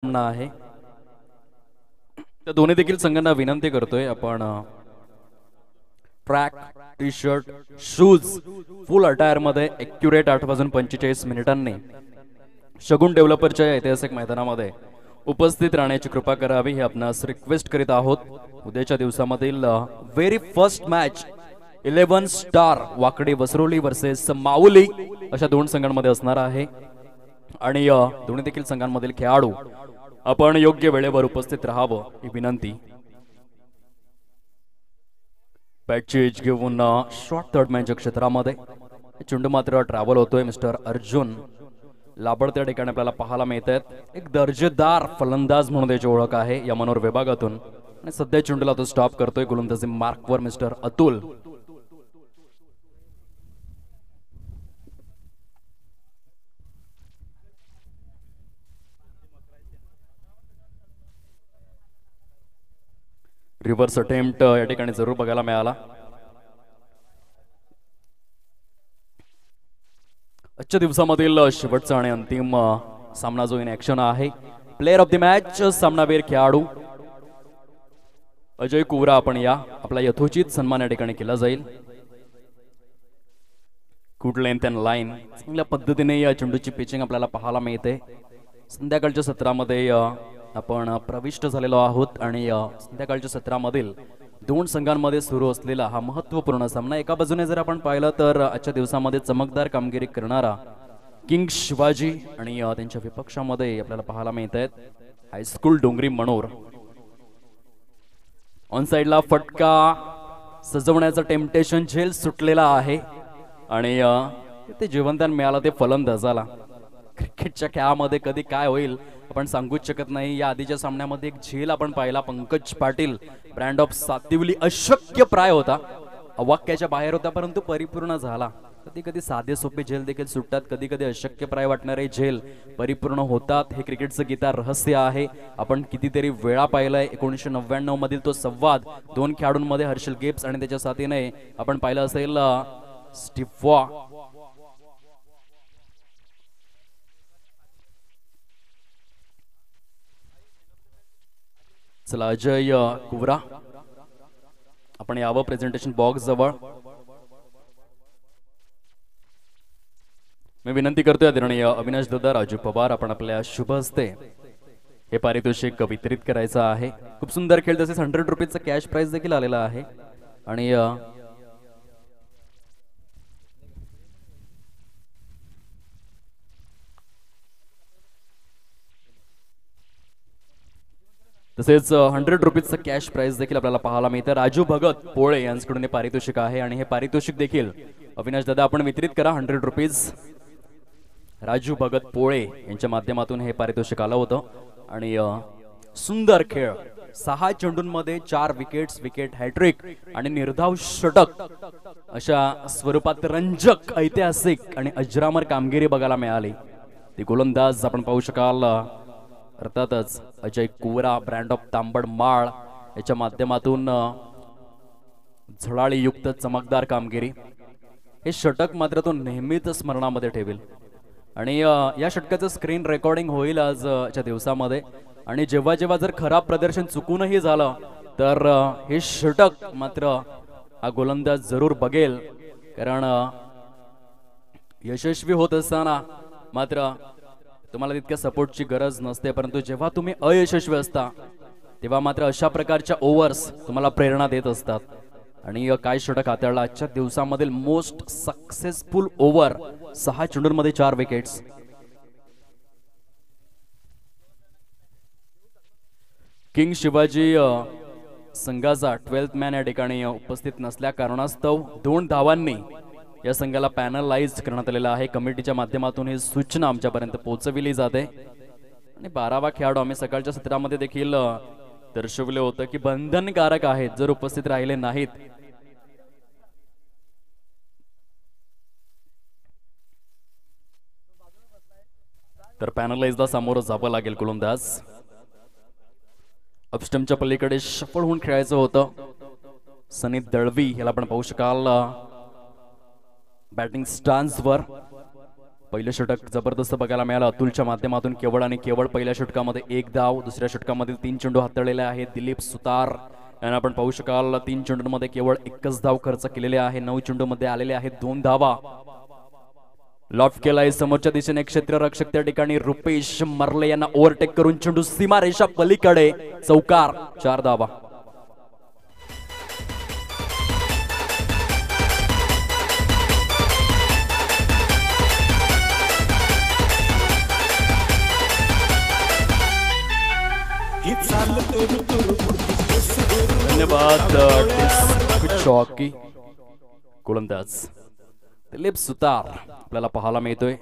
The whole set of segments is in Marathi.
सामना आहे. तर दोन्ही देखील संघांना विनंती करतोय आपण ट्रॅक टी शर्ट शूज फुल अटायर मध्ये एक्युरेट 8 वाजून 45 मिनिटांनी शगुन डेव्हलपरच्या ऐतिहासिक मैदानामध्ये उपस्थित राहण्याची कृपा करावी ही आपणास रिक्वेस्ट करीत आहोत. उद्याच्या दिवसामधील व्हेरी फर्स्ट मॅच 11 स्टार वाकडी वसरोली वर्सेस माऊली अशा दोन संघांमध्ये असणार आहे आणि दोन्ही देखील संघांमधील खेळाडू आपण योग्य वेळेवर उपस्थित राहावं ही विनंती. बॅटची एज घेऊन शॉर्ट थर्ड मॅनच्या क्षेत्रामध्ये चेंडू मात्र ट्रॅव्हल होतोय. मिस्टर अर्जुन लाबड त्या ठिकाणी आपल्याला पाहायला मिळत आहेत. एक दर्जेदार फलंदाज म्हणून त्याची ओळख आहे या मनोर विभागातून आणि सध्या चेंडूला तो स्टॉप करतोय. गोलंदाजी मार्कवर मिस्टर अतुल. रिव्हर्स अटेम्प्ट या ठिकाणी जरूर बघायला मिळाला. आजच्या दिवसामधील शेवटचा आणि अंतिम सामना जो इन ऍक्शन आहे. प्लेयर ऑफ द मॅच सामनावीर खेळाडू अजय कुवरा आपण या आपला यथोचित सन्मान या ठिकाणी केला जाईल. गुड लेंथ अँड लाईन चांगल्या पद्धतीने या चेंडूची पिचिंग आपल्याला पाहायला मिळते. संध्याकाळच्या सत्रामध्ये आपण प्रविष्ट झालेलो आहोत आणि संध्याकाळच्या सत्रामधील दोन संघांमध्ये सुरू असलेला हा महत्त्वपूर्ण सामना. एका बाजूने जर आपण पाहिलं तर आजच्या दिवसामध्ये चमकदार कामगिरी करणारा किंग शिवाजी आणि त्यांच्या विपक्षामध्ये आपल्याला पाहायला मिळत आहेत हायस्कूल डोंगरी मनोर. ऑन साइडला फटका सजवण्याचं टेम्पटेशन झेल सुटलेला आहे आणि ते जीवनदान मिळालं ते फलंदाजाला. क्रिकेटच्या खेळामध्ये कधी काय होईल आपण सांगूच शकत नाही. या आधीच्या सामन्यामध्ये एक झेल आपण पाहिला. पंकज पाटील ब्रँड ऑफ सातिवली अशक्य प्राय होता, अवाक्याच्या बाहेर होता परंतु परिपूर्ण झाला. कधी कधी साधे सोपे झेल देखील सुटतात, कधी कधी अशक्य प्राय वाटणारे झेल परिपूर्ण होतात. हे क्रिकेटचं गीता रहस्य आहे. आपण कितीतरी वेळा पाहिलंय. 1999 मधील तो संवाद दोन खेळाडूंमध्ये हर्षल गिब्स आणि त्याच्या साथीने आपण पाहिलं असेल स्टीव्ह वॉ. चला अजय कुवरा आपण यावं प्रेझेंटेशन बॉक्स जवळ. मी विनंती करतोय आदरणीय अविनाश दादा राजू पवार आपण आपल्या शुभ हस्ते हे पारितोषिक वितरित करायचं आहे. खूप सुंदर खेळ. तसेच 100 रुपीजचा कॅश प्राइज देखील आलेला आहे आणि तसेच 100 रुपीजचा कॅश प्राइज देखील आपल्याला पाहायला मिळतं. राजू भगत पोळे यांच्याकडून हे पारितोषिक आहे आणि हे पारितोषिक देखील अविनाश दादा आपण वितरित करा. 100 रुपीज राजू भगत पोळे यांच्या माध्यमातून हे पारितोषिक आलं होतं आणि सुंदर खेळ. 6 चेंडूंमध्ये 4 विकेट्स, विकेट हॅट्रिक आणि निर्धाव षटक अशा स्वरूपात रंजक ऐतिहासिक आणि अजरामर कामगिरी बघायला मिळाली. ती गोलंदाज आपण पाहू शकाल अर्थातच अजय कुवरा ब्रँड ऑफ तांबड माळ याच्या माध्यमातून झळाळीयुक्त चमकदार कामगिरी. हे षटक मात्र तो नेहमीच स्मरणामध्ये ठेवेल आणि या षटकाचं स्क्रीन रेकॉर्डिंग होईल आजच्या दिवसामध्ये आणि जेव्हा जेव्हा जर खराब प्रदर्शन चुकूनही झालं तर हे षटक मात्र हा गोलंदाज जरूर बघेल. कारण यशस्वी होत असताना मात्र तुम्हाला तितक्या सपोर्टची गरज नसते, परंतु जेव्हा तुम्ही अयशस्वी असता तेव्हा मात्र अशा प्रकारच्या ओव्हर्स तुम्हाला प्रेरणा देत असतात. आणि काय षटक हाताळला आजच्या दिवसामधील मोस्ट सक्सेसफुल ओव्हर. 6 चेंडूंमध्ये 4 विकेट्स. किंग शिवाजी संघाचा 12th मॅन या ठिकाणी उपस्थित नसल्या कारणास्तव 2 धावांनी या संघाला पॅनलाइज करण्यात आलेला आहे. कमिटीच्या माध्यमातून ही सूचना आमच्यापर्यंत पोहोचविली जाते आणि 12वा खेळाडू आम्ही सकाळच्या सत्रामध्ये देखील दर्शवले होतं की बंधनकारक आहेत. जर उपस्थित राहिले नाहीत तर पॅनलाइजला सामोरं जावं लागेल. गोलंदाज अपस्टमच्या पलीकडे शफल होऊन खेळायचं होतं. सनी दळवी याला आपण पाहू शकाल बॅटिंग स्टान्सवर पहिलं षटक जबरदस्त बघायला मिळालं अतुलच्या माध्यमातून. केवळ आणि केवळ पहिल्या षटकामध्ये 1 धाव, दुसऱ्या षटकामधील 3 चेंडू हाताळलेले आहेत दिलीप सुतार यांना आपण पाहू शकाल. 3 चेंडूंमध्ये केवळ 1च धाव खर्च केलेले आहे. 9 चेंडूमध्ये आलेले आहेत 2 धावा. लॉफ्ट केलाय समोरच्या दिशेने क्षेत्ररक्षक त्या ठिकाणी रुपेश मर्ले यांना ओव्हरटेक करून चेंडू सीमारेषा पलीकडे चौकार. 4 धावा. धन्यवाद चौकी गोलंदाज दिलीप सुतार आपल्याला पाहायला मिळतोय.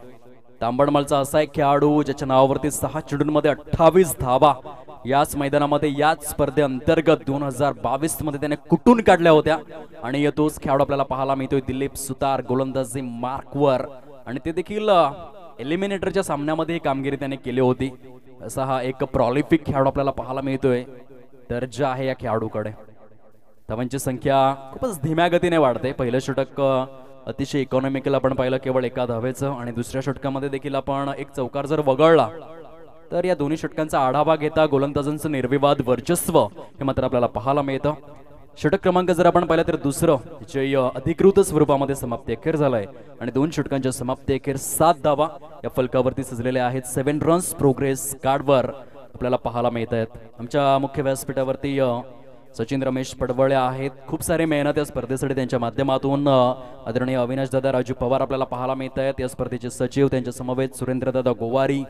तांबडमलचा असा एक खेळाडू ज्याच्या नावावरती 6 चेंडूंमध्ये 28 धावा याच मैदानामध्ये याच स्पर्धेअंतर्गत 2022 मध्ये त्याने कुठून काढल्या होत्या. आणि तोच खेळाडू आपल्याला पाहायला मिळतोय दिलीप सुतार गोलंदाजी मार्कवर. आणि ते देखील एलिमिनेटरच्या सामन्यामध्ये कामगिरी त्याने केली होती. असा हा एक प्रॉलिफिक खेळाडू आपल्याला पाहायला मिळतोय. दर्जा आहे या खेळाडूकडे. धावांची संख्या खूपच धीम्या गतीने वाढते. पहिलं षटक अतिशय इकॉनॉमिकल आपण पाहिलं केवळ 1 धावेचं. आणि दुसऱ्या षटकामध्ये देखील आपण एक चौकार जर वगळला तर या दोन्ही षटकांचा आढावा घेता गोलंदाजांचं निर्विवाद वर्चस्व हे मात्र आपल्याला पाहायला मिळतं. षटक क्रमांक जर आपण पाहिलं तर दुसरं जे अधिकृत स्वरूपामध्ये समाप्ती अखेर झालंय. आणि 2 षटकांच्या समाप्ती अखेर 7 धावा या फलकावरती सजलेल्या आहेत. 7 रन्स प्रोग्रेस कार्डवर आपल्याला पाहायला मिळत आहेत. आमच्या मुख्य व्यासपीठावरती सचिन रमेश पडवळे आहेत. खूप सारे मेहनत या स्पर्धेसाठी त्यांच्या माध्यमातून आदरणीय अविनाश दादा राजू पवार आपल्याला पाहायला मिळत आहेत. या स्पर्धेचे सचिव त्यांच्या समवेत सुरेंद्रदादा गोवारी.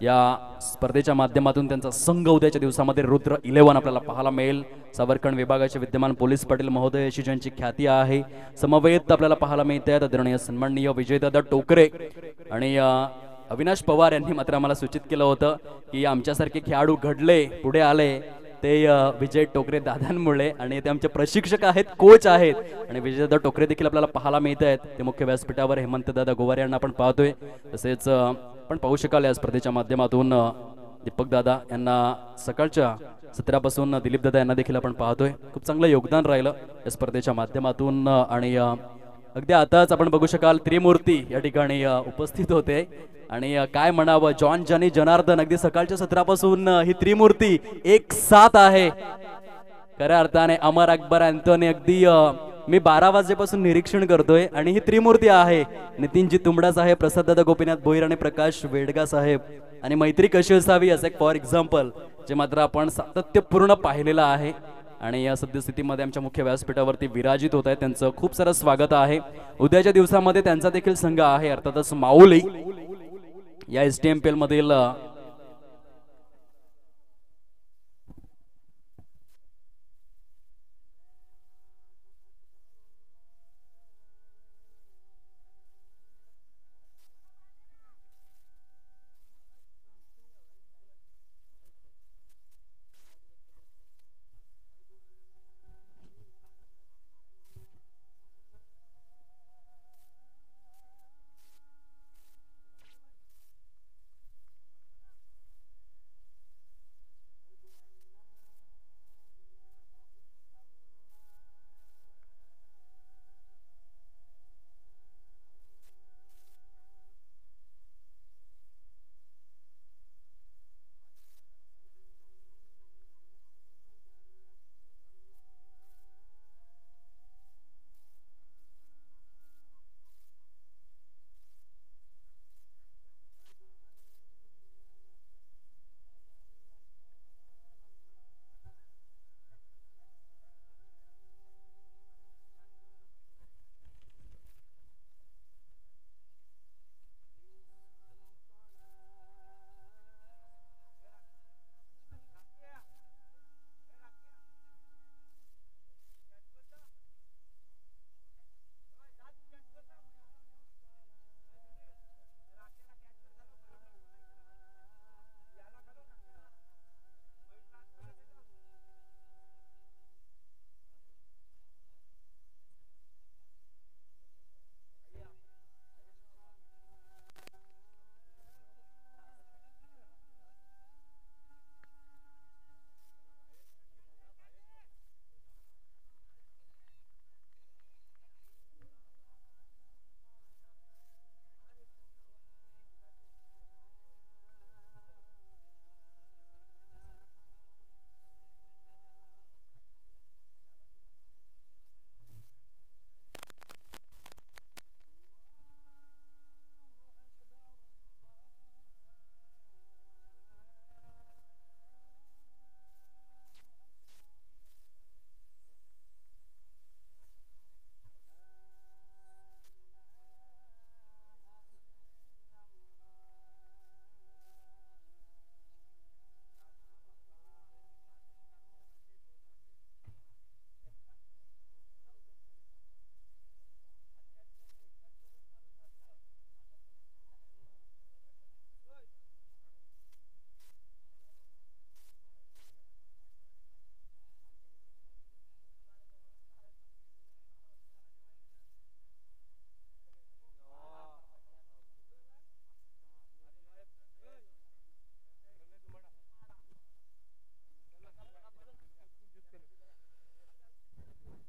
या स्पर्धेच्या माध्यमातून त्यांचा संघ उद्याच्या दिवसामध्ये रुद्र 11 आपल्याला पाहायला मिळेल. सावरकण विभागाचे विद्यमान पोलीस पाटील महोदय अशी ज्यांची ख्याती आहे समवेत आपल्याला पाहायला मिळत आहेत. आदरणीय सन्माननीय विजयदादा टोकरे आणि अविनाश पवार यांनी मात्र आम्हाला सूचित केलं होतं की आमच्यासारखे खेळाडू घडले पुढे आले ते विजय टोकरे दादांमुळे. आणि ते आमचे प्रशिक्षक आहेत, कोच आहेत. आणि विजयदादा टोकरे देखील आपल्याला पाहायला मिळत आहेत. ते मुख्य व्यासपीठावर हेमंत दादा गोवारे यांना आपण पाहतोय. तसेच आपण पाहू शकाल या स्पर्धेच्या माध्यमातून दीपक दादा यांना सकाळच्या सत्रापासून दिलीप दादा यांना देखील आपण पाहतोय. खूप चांगलं योगदान राहिलं या स्पर्धेच्या माध्यमातून. आणि अगदी आताच आपण बघू शकाल त्रिमूर्ती या ठिकाणी उपस्थित होते. आणि काय म्हणावं जॉन जनी जनार्दन अगदी सकाळच्या सत्रापासून ही त्रिमूर्ती एक साथ आहे खऱ्या अर्थाने. अमर अकबर अँथोनी अगदी मी 12 वाजेपासून निरीक्षण करतोय आणि ही त्रिमूर्ती आहे. नितीनजी तुंबडा साहेब, प्रसाददादा गोपीनाथ भोईर आणि प्रकाश वेडगा साहेब. आणि मैत्री कशी असावी असं एक फॉर एक्झाम्पल जे मात्र आपण सातत्यपूर्ण पाहिलेलं आहे. आणि या सद्यस्थितीमध्ये आमच्या मुख्य व्यासपीठावरती विराजित होत आहे. त्यांचं खूप सारं स्वागत आहे. उद्याच्या दिवसामध्ये त्यांचा देखील संघ आहे अर्थातच माऊली या STMPL मधील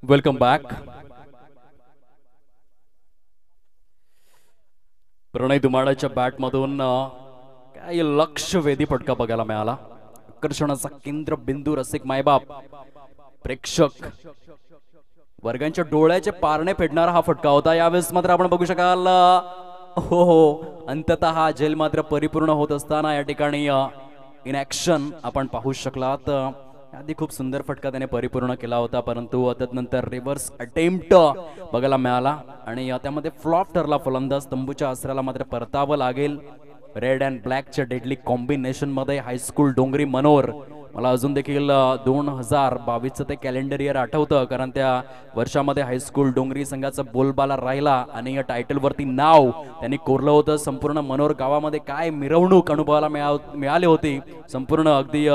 वेलकम बॅक. प्रणय दुमाडाच्या बॅटमधून काही लक्षवेधी फटका बघायला मिळाला. आकर्षणाचा केंद्रबिंदू रसिक मायबाप प्रेक्षक वर्गांच्या डोळ्याचे पारणे फेडणारा हा फटका होता. यावेळेस मात्र आपण बघू शकाल हो अंततः हा झेल मात्र परिपूर्ण होत असताना या ठिकाणी इन ऍक्शन आपण पाहू शकलात. आधी खूप सुंदर फटका त्याने परिपूर्ण केला होता, परंतु तदनंतर रिव्हर्स अटेम्प्ट बघायला मिळाला आणि त्यामध्ये फ्लॉप ठरला फलंदाज. तंबूच्या आसऱ्याला मात्र परतावं लागेल. रेड अँड ब्लॅकच्या डेडली कॉम्बिनेशन मध्ये हायस्कूल डोंगरी मनोर. मला अजून देखील 2022चं ते कॅलेंडर इयर आठवतं, कारण त्या वर्षामध्ये हायस्कूल डोंगरी संघाचा बोलबाला राहिला आणि या टायटल वरती नाव त्यांनी कोरलं होतं. संपूर्ण मनोर गावामध्ये काय मिरवणूक अनुभवायला मिळाली होती. संपूर्ण अगदी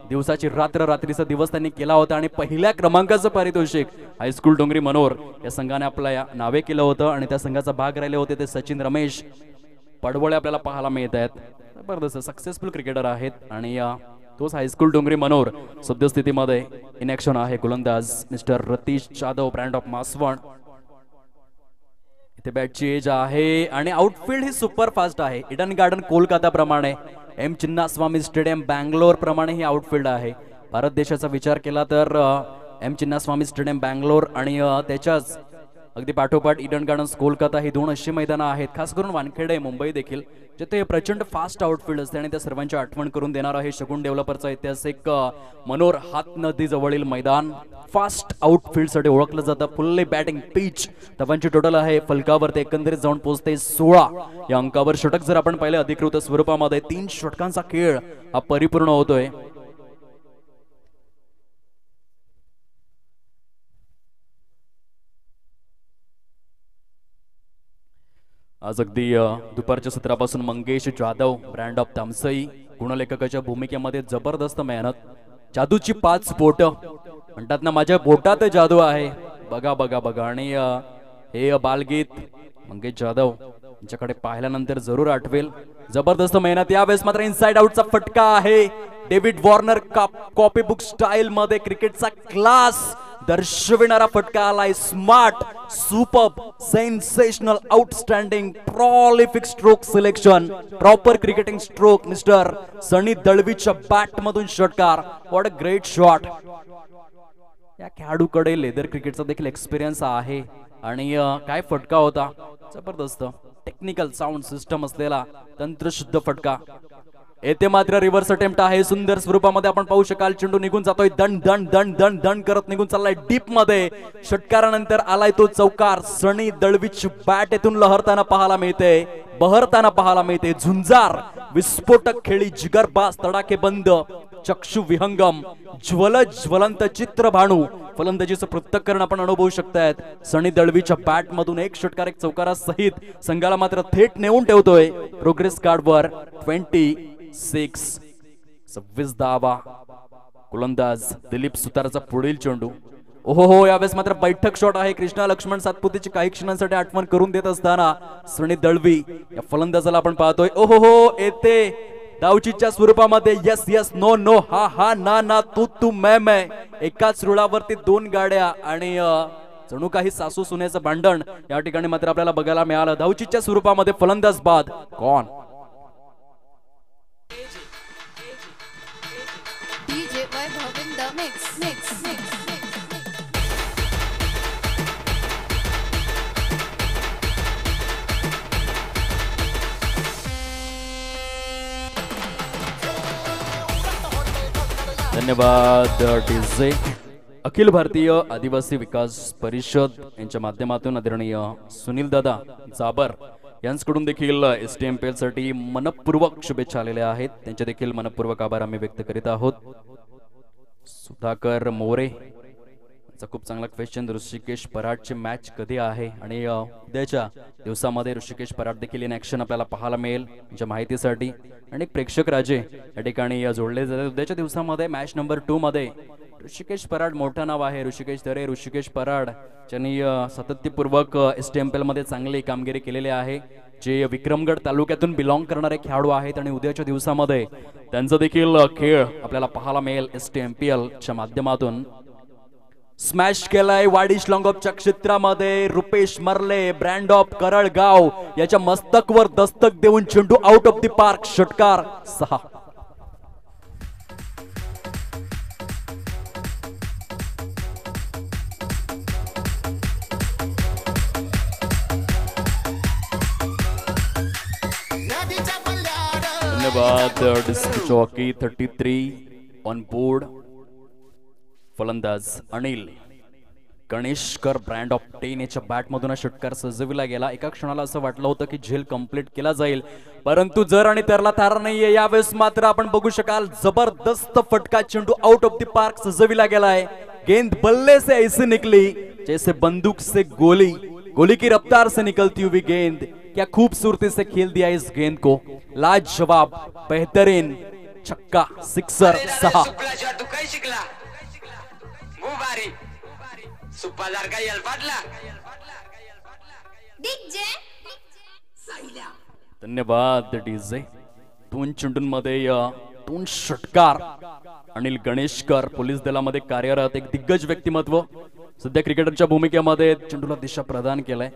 दिवसाची रात्र रात्रीचा दिवस त्यांनी केला होता आणि पहिल्या क्रमांकाचं पारितोषिक हायस्कूल डोंगरी मनोर या संघाने आपल्या नावे केलं होतं आणि त्या संघाचा भाग राहिले होते ते सचिन रमेश पडवळे आपल्याला पाहायला मिळत आहेत. जबरदस्त सक्सेसफुल क्रिकेटर आहेत आणि तोच हायस्कूल डोंगरी मनोर सद्यस्थितीमध्ये इन ऍक्शन आहे. गोलंदाज mister Ratish Jadhav brand of Maswan. इथे बॅटची एज आहे आणि आउटफील्ड ही सुपर फास्ट आहे. इडन गार्डन कोलकाता प्रमाणे, एम चिन्नास्वामी स्टेडियम बँगलोर प्रमाणे ही आउटफील्ड आहे. भारत देशाचा विचार केला तर एम चिन्नास्वामी स्टेडियम बँगलोर आणि त्याच्याच अगदी पाठोपाठ इडन गार्डन्स कोलकाता ही दोन अशी मैदानं आहेत, खास करून वानखेडे मुंबई देखील, जिथे प्रचंड फास्ट आउटफील्ड असते आणि त्या सर्वांची आठवण करून देणारा हे शगुन डेव्हलपरचा ऐतिहासिक मनोर हात नदी जवळील मैदान फास्ट आउटफील्ड साठी ओळखलं जातं. Fully batting pitch. धावांची टोटल आहे फलकावर ते एकंदरीत जाऊन पोहोचते 16 या अंकावर. षटक जर आपण पाहिले अधिकृत स्वरूपामध्ये 3 षटकांचा खेळ हा परिपूर्ण होतोय. आज अगदी दुपारच्या सत्रापासून मंगेश जाधव ब्रँड ऑफ तामसई गुणलेखकाच्या भूमिकेमध्ये जबरदस्त मेहनत. जादूची 5 बोट म्हणतात ना, माझ्या बोटात जादू आहे. बघा बघा बघा. आणि हे बालगीत मंगेश जाधव यांच्याकडे पाहिल्यानंतर जरूर आठवेल. जबरदस्त मेहनत. यावेळेस मात्र इनसाइड आउटचा फटका आहे. David Warner copy book style मध्ये क्रिकेटचा क्लास दर्शविणारा फटका आलाय. Smart, superb, sensational, outstanding, prolific stroke selection, proper cricketing stroke mister Sunny दळवीच्या बॅट मधून षटकार. What a great shot. या खेळाडूकडे लेदर क्रिकेटचा देखील एक्सपिरियन्स आहे आणि काय फटका होता. जबरदस्त टेक्निकल साऊंड सिस्टम असलेला तंत्रशुद्ध फटका. येथे मात्र रिव्हर्स अटेम्प्ट आहे. सुंदर स्वरूपामध्ये आपण पाहू शकाल. चेंडू निघून जातोय. दंड दंड दंड दंड दंड करत निघून चाललाय डीप मध्ये. षटकारानंतर आलाय तो चौकार. सनी दळवीची बॅट येथून लहरताना पाहायला मिळते, बहरताना पाहायला मिळते. झुंजार, विस्फोटक खेळी, जिगरबाज, तडाखे बंद, चक्षु विहंगम, ज्वलंत चित्र भाणू फलंदाजीचं पृथक्करण आपण अनुभवू शकतायत. सनी दळवीच्या बॅट मधून एक षटकार एक चौकारा सहित संघाला मात्र थेट नेऊन ठेवतोय प्रोग्रेस कार्डवर. 26 धावा. गोलंदाज दिलीप सुतारचा पुढील चेंडू. ओहो, यावेळेस मात्र बैठक शॉट आहे. कृष्णा लक्ष्मण सातपुतेची काही क्षणांसाठी आठवण करून देत असताना सनी दळवी या फलंदाजाला आपण पाहतोय. ओहो, येते धावचीच्या स्वरूपामध्ये. यस यस, नो नो, हा हा, ना ना, तू मैं. एकाच रुळावरती 2 गाड्या आणि जणू काही सासू सुनेचं भांडण या ठिकाणी मात्र आपल्याला बघायला मिळालं. धावचीच्या स्वरूपामध्ये फलंदाज बाद. कौन? धन्यवाद डीजे. अखिल भारतीय आदिवासी विकास परिषद यांच्या माध्यमातून आदरणीय सुनील दादा जाबर यांच्याकडून देखील STMPL साठी मनपूर्वक शुभेच्छा आलेल्या आहेत. त्यांचे देखील मनपूर्वक आभार आम्ही व्यक्त करीत आहोत. सुधाकर मोरे यांचा खूप चांगला क्वेश्चन. ऋषिकेश पराडची मॅच कधी आहे आणि उद्याच्या दिवसामध्ये ऋषिकेश पराड देखील इन ऍक्शन आपल्याला पाहायला मिळेल यांच्या माहितीसाठी. आणि प्रेक्षक राजे या ठिकाणी जोडले जातात. उद्याच्या दिवसामध्ये मॅच नंबर 2 मध्ये ऋषिकेश पराड मोठं नाव आहे. ऋषिकेश दरे, ऋषिकेश पराड ज्यांनी सातत्यपूर्वक STMPL मध्ये चांगली कामगिरी केलेली आहे, जे विक्रमगड तालुक्यातून बिलॉंग करणारे खेळाडू आहेत आणि उद्याच्या दिवसामध्ये त्यांचा देखील खेळ आपल्याला पाहायला मिळेल STMPL च्या माध्यमातून. स्मॅश केलाय वाडिश लॉंगॉपच्या क्षेत्रामध्ये. रुपेश मर्ले ब्रँड ऑफ करळगाव याच्या मस्तकवर दस्तक देऊन चेंडू आउट ऑफ द पार्क. षटकार 6. धन्यवाद. डिस्क चौकी 33 ऑन बोर्ड. फलंदाज अनिल गणेशकर ब्रँड ऑफ 10 याच्या बॅट मधून हा षटकार सजविला गेला. एका क्षणाला असं वाटलं होतं की झेल कंप्लीट केला जाईल, परंतु जर आणि तरला तार नाहीये. यावेळेस मात्र आपण बघू शकाल जबरदस्त फटका. चेंडू आउट ऑफ द पार्क सजविला गेलाय. गेंद बल्ले से ऐसे निकली जैसे बंदूक से गोली, गोली की रफ्तार से निकलती हुई गेंद. क्या खूबसूरती से खेल दिया इस गेंद को. लाजवाब, बेहतरीन छक्का, सिक्सर. 6. धन्यवाद डीजे. 2 चेंडूंमध्ये 2 षटकार. अनिल गणेशकर पोलीस दलामध्ये कार्यरत एक दिग्गज व्यक्तिमत्व. सध्या क्रिकेटरच्या भूमिकेमध्ये चेंडूला दिशा प्रदान केलाय.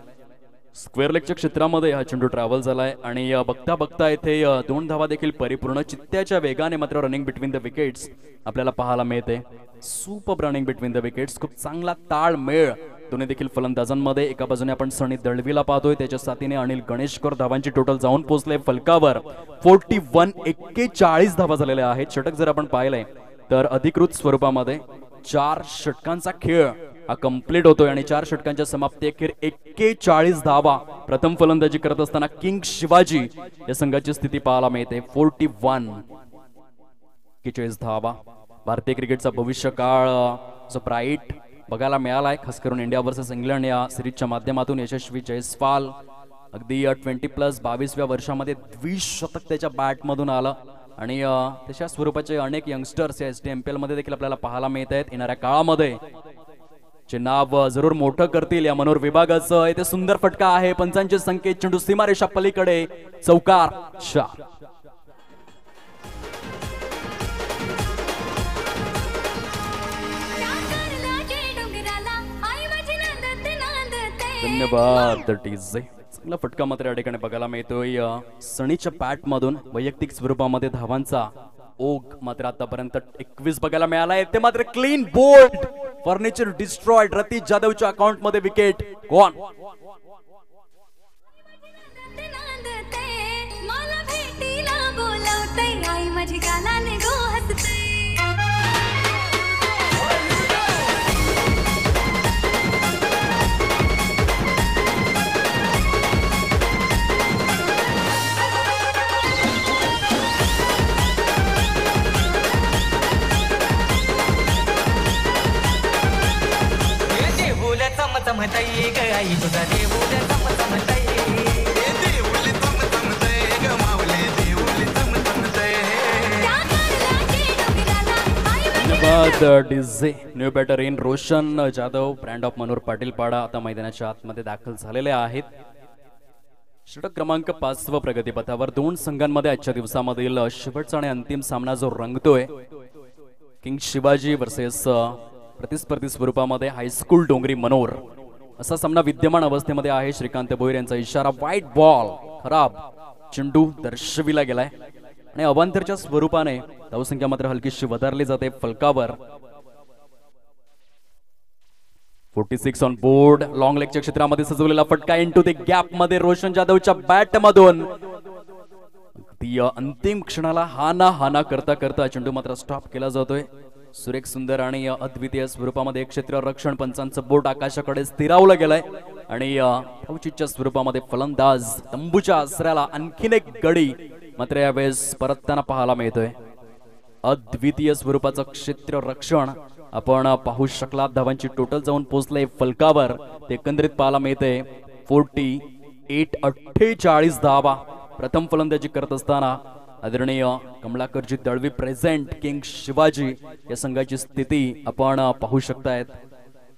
स्क्वेअर लेगच्या क्षेत्रामध्ये हा चेंडू ट्रॅव्हल झालाय आणि बघता बघता इथे 2 धावा देखील परिपूर्ण. चित्त्याच्या वेगाने मात्र रनिंग बिटवीन द विकेट्स आपल्याला पाहायला मिळते. Super running between the wickets. खूप चांगला ताळमेळ दोन्ही देखील फलंदाजांमध्ये. एका बाजूने आपण सनी दळवीला पाहतोय, त्याच्या साथीने अनिल गणेशकर. धावांची टोटल जाऊन पोहोचले फलकावर 41 धावा झालेल्या आहेत. षटक जर आपण पाहिलंय तर अधिकृत स्वरूपामध्ये 4 षटकांचा खेळ हा कंप्लीट होतोय आणि 4 षटकांच्या समाप्ती अखेर 41 धावा प्रथम फलंदाजी करत असताना किंग शिवाजी या संघाची स्थिती पाहायला मिळते. 41 धावा. भारतीय क्रिकेटचा भविष्य काळ ब्राईट बघायला मिळालाय, खास करून इंडिया वर्सेस इंग्लंड या सिरीजच्या माध्यमातून. यशस्वी जयस्वाल अगदी 20+ 22व्या वर्षामध्ये द्विशतक त्याच्या बॅटमधून आलं आणि तशा स्वरूपाचे अनेक यंगस्टर्स या STMPL मध्ये देखील आपल्याला पाहायला मिळत आहेत. येणाऱ्या काळामध्ये चे नाव जरूर मोठं करतील या मनोर विभागाचं. इथे सुंदर फटका आहे. पंचांचे संकेत. चेंडू सीमारेषा पलीकडे. चौकार 4. धन्यवाद डीजे. चांगला फटका मात्र या ठिकाणी बघायला मिळतोय. सनीच्या बॅट मधून वैयक्तिक स्वरूपामध्ये धावांचा ओघ मात्र आतापर्यंत 21 बघायला मिळालाय. ते मात्र clean bold. Furniture destroyed. Ratish जाधवच्या अकाउंट मध्ये wicket gone. DJ. New batter in Roshan Jadhav brand of Manohar Patil Pada आता मैदानाच्या आतमध्ये दाखल झालेले आहेत. षटक क्रमांक 5 व प्रगतीपथावर 2 संघांमध्ये आजच्या दिवसामधील शेवटचा आणि अंतिम सामना जो रंगतोय. किंग शिवाजी वर्सेस प्रतिस्पर्धी स्वरूपामध्ये हायस्कूल डोंगरी मनोर असा सामना विद्यमान अवस्थेमध्ये आहे. श्रीकांत भोईर यांचा इशारा. White ball. खराब चेंडू दर्शविला गेलाय आणि अवांतरच्या स्वरूपाने धावसंख्या मात्र हलकीशी वधारली जाते फलकावर. 46 ऑन बोर्ड. लॉंग लेगच्या क्षेत्रामध्ये सजवलेला फटका इनटू द गॅप मध्ये रोशन जाधवच्या बॅट मधून. ती अंतिम क्षणाला हाना करता करता चेंडू मात्र स्टॉप केला जातोय. सुरेख सुंदर आणि अद्वितीय स्वरूपामध्ये क्षेत्र रक्षण. पंचांचं बोट आकाशाकडे स्थिरावलं गेलंय आणि धावचीच्या स्वरूपामध्ये फलंदाज तंबूच्या आसऱ्याला आणखीन एक गडी मात्र यावेळेस परतताना पाहायला मिळतोय. अद्वितीय स्वरूपाचं क्षेत्र रक्षण आपण पाहू शकला. धावांची टोटल जाऊन पोहोचले फलकावर. ते एकंदरीत पाहायला मिळते 48 धावा प्रथम फलंदाजी करत असताना आदरणीय कमलाकरजी दळवी प्रेझेंट. किंग शिवाजी या संघाची स्थिती आपण पाहू शकतायत.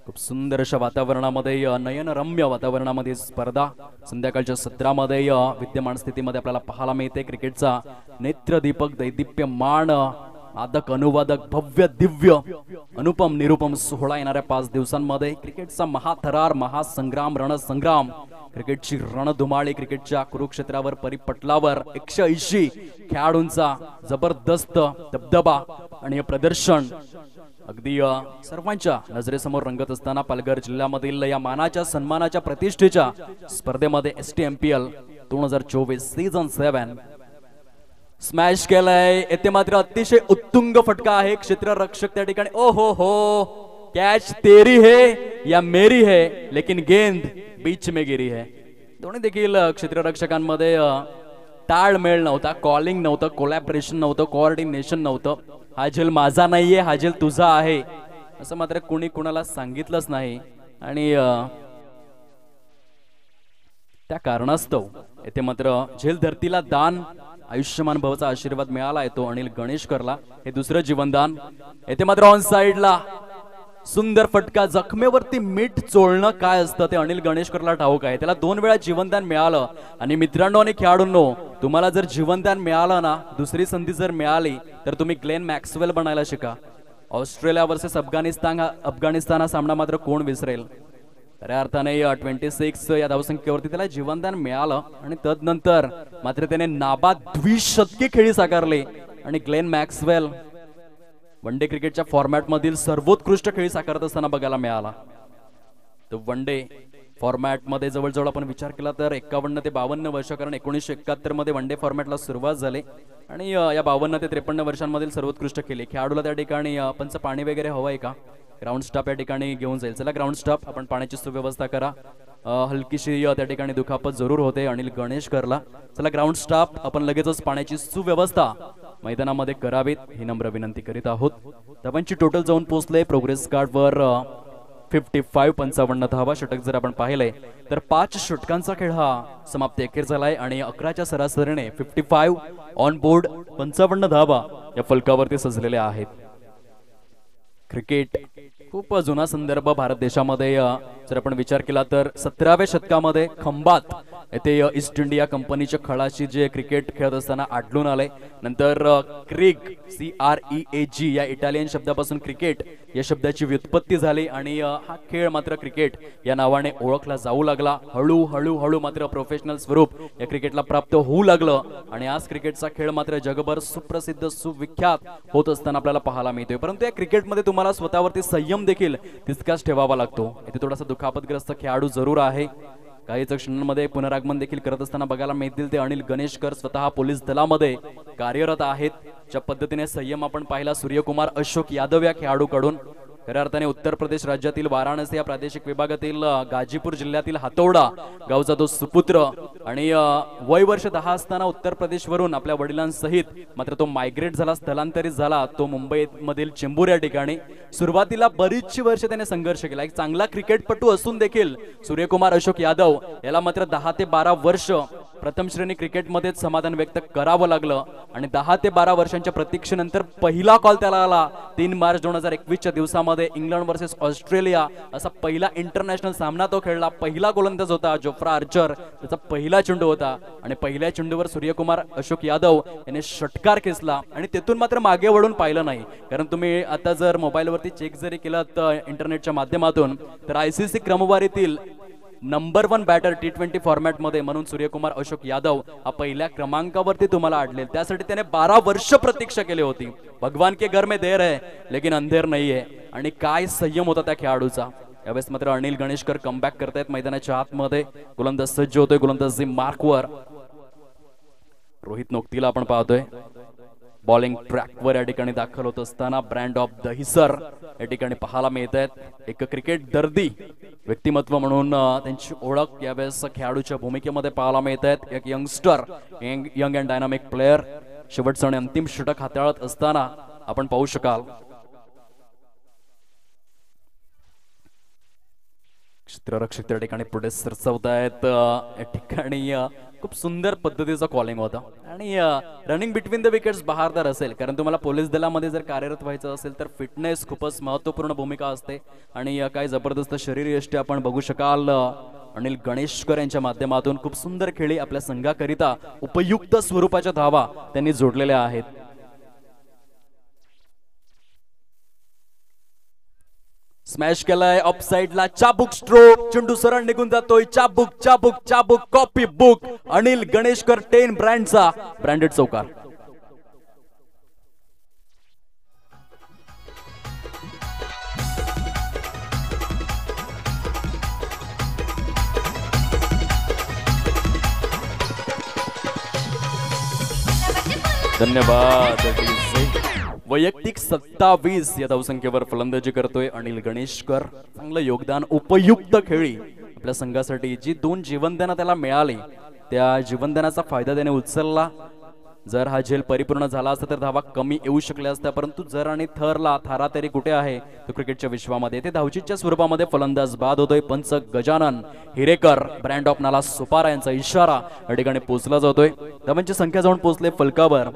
खूप सुंदर अशा वातावरणामध्ये नयनरम्य वातावरणामध्ये स्पर्धा संध्याकाळच्या सत्रामध्ये विद्यमान स्थितीमध्ये आपल्याला पाहायला मिळते. क्रिकेटचा नेत्रदीपक दैदिप्यमान वादक अनुवादक भव्य दिव्य अनुपम निरुपम सोहळा येणाऱ्या 5 दिवसांमध्ये क्रिकेटचा महाथरार महासंग्राम रणसंग्राम क्रिकेटची रणधुमाळी क्रिकेटच्या कुरुक्षेत्रावर परिपटलावर 180 खेळाडूंचा जबरदस्त दबदबा आणि प्रदर्शन अगदी सर्वांच्या नजरेसमोर रंगत असताना पालघर जिल्ह्यामधील या मानाच्या सन्मानाच्या प्रतिष्ठेच्या स्पर्धेमध्ये STMPL 2024 सीझन 7 स्मॅश केलाय. येथे मात्र अतिशय उत्तुंग फटका आहे. क्षेत्ररक्षक त्या ठिकाणी ओ हो कॅच तेरी है या मेरी है लेकिन गेंद बीच में गिरी है. दोन्ही देखील क्षेत्ररक्षकांमध्ये ताळमेळ नव्हता, कॉलिंग नव्हतं, कोलॅबरेशन नव्हतं, कोऑर्डिनेशन नव्हतं. हा झेल माझा नाहीये, हा झेल तुझा आहे असं मात्र कोणी कुणाला सांगितलंच नाही. आणि त्या कारणास्तव येथे मात्र झेल धरतीला दान आयुष्यमान भवचा आशीर्वाद मिळाला येतो अनिल गणेशकरला. हे दुसरं जीवनदान. येथे मात्र ऑन साइडला सुंदर फटका. जखमेवरती मीठ चोळणं काय असतं ते अनिल गणेशकरला ठाऊक आहे. त्याला 2 वेळा जीवनदान मिळालं. आणि मित्रांनो आणि खेळाडूंनो, तुम्हाला जर जीवनदान मिळालं ना, दुसरी संधी जर मिळाली तर तुम्ही ग्लेन मॅक्सवेल बनायला शिका. ऑस्ट्रेलिया वर्सेस अफगाणिस्तान हा सामना मात्र कोण विसरेल. खऱ्या अर्थाने 26 या धावसंख्येवरती त्याला जीवनदान मिळालं आणि तदनंतर मात्र त्याने नाबाद द्विशतकी खेळी साकारले. आणि ग्लेन मॅक्सवेल वन डे क्रिकेटच्या फॉर्मॅट मधील सर्वोत्कृष्ट खेळी साकारत असताना बघायला मिळाला. तर वन डे फॉर्मॅट मध्ये जवळजवळ आपण विचार केला तर 51 ते 52 वर्ष, कारण 1971 मध्ये वन डे फॉर्मॅटला सुरुवात झाली. आणि या 52 ते 53 वर्षांमधील सर्वोत्कृष्ट खेळी. खेळाडूला त्या ठिकाणी पंच पाणी वगैरे हवंय का? ग्राउंड स्टाफ या ठिकाणी घेऊन जाईल. चला ग्राउंड स्टाफ, आपण पाण्याची सुव्यवस्था करा. हलकीशी त्या ठिकाणी दुखापत जरूर होते अनिल गणेशकरला. चला ग्राउंड स्टाफ, आपण लगेचच पाण्याची सुव्यवस्था मैदानामध्ये करावीत ही नम्र विनंती करीत आहोत. धावांची टोटल जाऊन पोहोचले प्रोग्रेस कार्डवर 55 55 धावा. षटक जर आपण पाहिले तर 5 षटकांचा खेळ हा समाप्ती अखेर झालाय आणि 11च्या सरासरीने 55 ऑन बोर्ड 55 धावा या फलकावरती सजलेल्या आहेत. क्रिकेट खूप जुना संदर्भ भारत देशामध्ये जर आपण विचार केला तर 17व्या शतकामध्ये खंबात येथे ईस्ट इंडिया कंपनीच्या खळाशी जे क्रिकेट खेळत असताना आढळून आले. नंतर क्रिग CREAG या इटालियन शब्दापासून क्रिकेट या शब्दाची व्युत्पत्ती झाली आणि हा खेळ मात्र क्रिकेट या नावाने ओळखला जाऊ लागला. हळूहळू मात्र प्रोफेशनल स्वरूप या क्रिकेटला प्राप्त होऊ लागलं आणि आज क्रिकेटचा खेळ मात्र जगभर सुप्रसिद्ध सुविख्यात होत असताना आपल्याला पाहायला मिळतोय. परंतु या क्रिकेटमध्ये तुम्हाला स्वतःवरती संयम देखील तितकाच ठेवावा लागतो. इथे थोडासा दुखापतग्रस्त खेळाडू जरूर आहे. काहीच क्षणांमध्ये पुनरागमन देखील करत असताना बघायला मिळतील ते अनिल गणेशकर स्वतः पोलीस दलामध्ये कार्यरत आहेत. ज्या पद्धतीने संयम आपण पाहिला सूर्यकुमार अशोक यादव या खेळाडूकडून. खऱ्या अर्थाने उत्तर प्रदेश राज्यातील वाराणसी या प्रादेशिक विभागातील गाजीपूर जिल्ह्यातील हातोडा गावचा तो सुपुत्र आणि वय वर्ष 10 असताना उत्तर प्रदेशवरून आपल्या वडिलांसहित मात्र तो मायग्रेट झाला, स्थलांतरित झाला. तो मुंबईमधील चेंबूर या ठिकाणी सुरुवातीला बरीचशी वर्ष त्याने संघर्ष केला. एक चांगला क्रिकेटपटू असून देखील सूर्यकुमार अशोक यादव याला मात्र 10 ते 12 वर्ष प्रथम श्रेणी क्रिकेटमध्ये समाधान व्यक्त करावं लागलं आणि 10 ते 12 वर्षांच्या प्रतीक्षेनंतर पहिला कॉल त्याला आला. 3 मार्च 2021च्या दिवसामध्ये इंग्लंड वर्सेस ऑस्ट्रेलिया असा पहिला इंटरनॅशनल सामना तो खेळला. पहिला गोलंदाज होता जोफ्रा आर्चर, त्याचा पहिला चेंडू होता आणि पहिल्या चेंडूवर सूर्यकुमार अशोक यादव याने षटकार खेचला आणि तेथून मात्र मागे वळून पाहिलं नाही. कारण तुम्ही आता जर मोबाईलवरती चेक जरी केलं तर इंटरनेटच्या माध्यमातून तर ICC क्रमवारीतील नंबर 1 बॅटर T20 फॉर्मॅट मध्ये म्हणून सूर्यकुमार अशोक यादव हा पहिल्या क्रमांकावरती तुम्हाला आढळेल. त्यासाठी त्याने 12 वर्ष प्रतीक्षा केली होती. भगवान के घर में देर है लेकिन अंधेर नहीं है. आणि काय संयम होता त्या खेळाडूचा. यावेळेस मात्र अनिल गणेशकर कमबॅक करतायत मैदानाच्या आतमध्ये. गोलंदाज सज्ज होतोय गोलंदाजी मार्कवर. रोहित नोकतीला आपण पाहतोय बॉलिंग ट्रॅकवर या ठिकाणी दाखल होत असताना ब्रँड ऑफ दहिसर या ठिकाणी पाहायला मिळत आहेत. एक क्रिकेट दर्दी व्यक्तिमत्व म्हणून त्यांची ओळख यावेळेस खेळाडूच्या भूमिकेमध्ये पाहायला मिळत आहेत. एक youngster, young and dynamic player शेवटचं आणि अंतिम षटक हाताळत असताना आपण पाहू शकाल. क्षेत्ररक्षक त्या ठिकाणी पुढे सरसवतायत. या ठिकाणी खूप सुंदर पद्धतीचा कॉलिंग होता आणि रनिंग बिटवीन द विकेट्स बहारदार असेल. कारण तुम्हाला पोलीस दलामध्ये जर कार्यरत व्हायचं असेल तर फिटनेस खूपच महत्त्वपूर्ण भूमिका असते आणि काय जबरदस्त शरीरयष्टी आपण बघू शकाल. अनिल गणेशकर यांच्या माध्यमातून खूप सुंदर खेळी आपल्या संघाकरिता उपयुक्त स्वरूपाच्या धावा त्यांनी जोडलेल्या आहेत. स्मॅश केलाय ऑफ साइडला, चाबुक स्ट्रोक, चेंडू सरळ निघून जातोय, चाबुक चाबुक चाबुक कॉपी बुक. अनिल गणेशकर 10 ब्रँडचा ब्रँडेड चौकार. धन्यवाद. वैयक्तिक 27 या धावसंख्येवर फलंदाजी करतोय अनिल गणेशकर. चांगलं योगदान, उपयुक्त खेळी आपल्या संघासाठी. जी 2 जीवनदानं त्याला मिळाली त्या जीवनदानाचा फायदा त्याने उचलला. जर हा झेल परिपूर्ण झाला असता तर धावा कमी येऊ शकल्या असत्या, परंतु जर आणि थारा तरी कुठे आहे तो क्रिकेटच्या विश्वामध्ये. ते धावचीच्या स्वरूपामध्ये फलंदाज बाद होतोय. पंच गजानन हिरेकर, ब्रँड ऑफ नाला सुपारा यांचा इशारा या ठिकाणी पोहोचला जातोय. धावांची संख्या जाऊन पोहोचले फलकावर.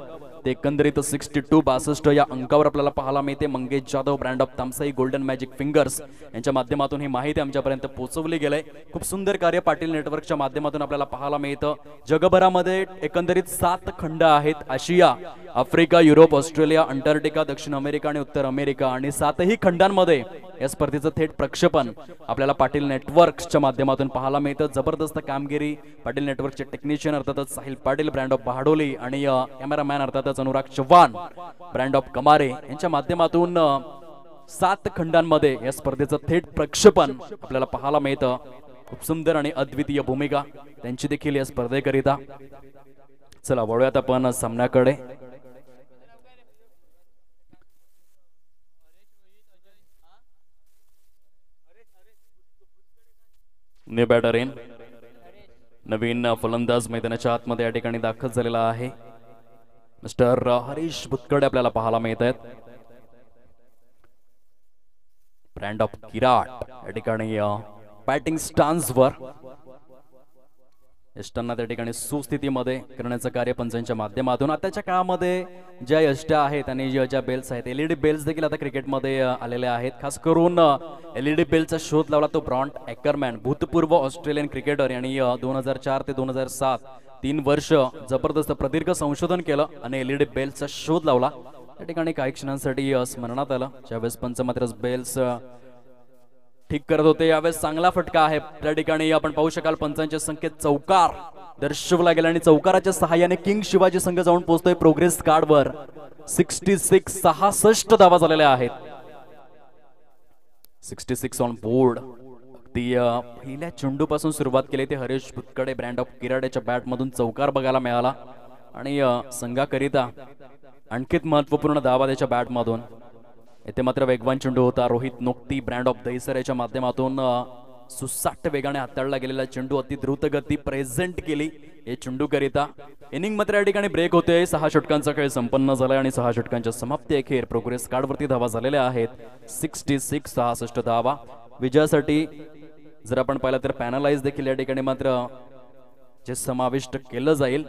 ते एकंदरीत 62 या अंकावर आपल्याला पाहायला मिळते. Mangesh Jadhav, brand of Tamsai golden magic fingers यांच्या माध्यमातून ही माहिती आमच्यापर्यंत पोहोचवली गेली. खूप सुंदर कार्य पाटील नेटवर्कच्या माध्यमातून आपल्याला पाहायला मिळतं. जगभरामध्ये एकंदरीत 7 खंड आहेत. आशिया, आफ्रिका, युरोप, ऑस्ट्रेलिया, अंटार्क्टिका, दक्षिण अमेरिका आणि उत्तर अमेरिका. आणि 7ही खंडांमध्ये या स्पर्धेचं थेट प्रक्षेपण आपल्याला पाटील नेटवर्कच्या माध्यमातून पाहायला मिळतं. जबरदस्त कामगिरी पाटील नेटवर्कचे टेक्निशियन अर्थातच साहिल पाटील, ब्रँड ऑफ बहाडोली आणि कॅमेरामॅन अर्थातच अनुराग चव्हाण, ब्रँड ऑफ कमारे यांच्या माध्यमातून 7 खंडांमध्ये या स्पर्धेचं थेट प्रक्षेपण आपल्याला पाहायला मिळतं. खूप सुंदर आणि अद्वितीय भूमिका त्यांची देखील या स्पर्धेकरिता. चला वळूयात आपण सामन्याकडे. न्यू बॅटर इन, नवीन फलंदाज मैदानाच्या आतमध्ये या ठिकाणी दाखल झालेला आहे. मिस्टर हरीश भुतकडे आपल्याला पाहायला मिळत आहेत. ब्रँड ऑफ किराट या ठिकाणी बॅटिंग स्टान्सवर यष्टांना त्या ठिकाणी सुस्थितीमध्ये करण्याचं कार्य पंचांच्या माध्यमातून. आताच्या काळामध्ये ज्या यष्ट्या आहेत आणि ज्या बेल्स आहेत, LED बेल्स देखील आता क्रिकेटमध्ये आलेल्या आहेत. खास करून LED बेलचा शोध लावला तो ब्रॉन्ट ॲकरमॅन, भूतपूर्व ऑस्ट्रेलियन क्रिकेटर. आणि 2004 ते 2007 3 वर्ष जबरदस्त प्रदीर्घ संशोधन केलं आणि LED बेल्सचा शोध लावला. त्या ठिकाणी काही क्षणांसाठी स्मरणात आलं ज्यावेळेस पंच मात्र बेल्स ठीक करत होते. यावेळेस चांगला फटका आहे. त्या ठिकाणी आपण पाहू शकाल पंचांच्या संख्येत चौकार दर्शवला गेला आणि चौकाराच्या सहाय्याने किंग शिवाजी संघ जाऊन पोहोचतोय प्रोग्रेस कार्डवर. 66 धावा झालेल्या आहेत. 66 ऑन बोर्ड. ती पहिल्या चेंडूपासून सुरुवात केली ते हरीश भुतकडे, ब्रँड ऑफ किराड्याच्या बॅट मधून चौकार बघायला मिळाला. आणि संघाकरिता आणखीच महत्वपूर्ण धावा त्याच्या बॅट मधून. येथे मात्र वेगवान चेंडू होता. रोहित नोक्ती, ब्रँड ऑफ दहिसर याच्या माध्यमातून सुसाट वेगाने हाताळला गेलेला चेंडू अति द्रुत गती प्रेझेंट केली या चेंडू करिता. इनिंग मात्र या ठिकाणी ब्रेक होते. 6 षटकांचा खेळ संपन्न झालाय आणि 6 षटकांच्या समाप्ती अखेर प्रोग्रेस कार्डवरती धावा झालेल्या आहेत. 66 धावा विजयासाठी जर आपण पाहिलं तर पॅनलाइज देखील या ठिकाणी मात्र जे समाविष्ट केलं जाईल.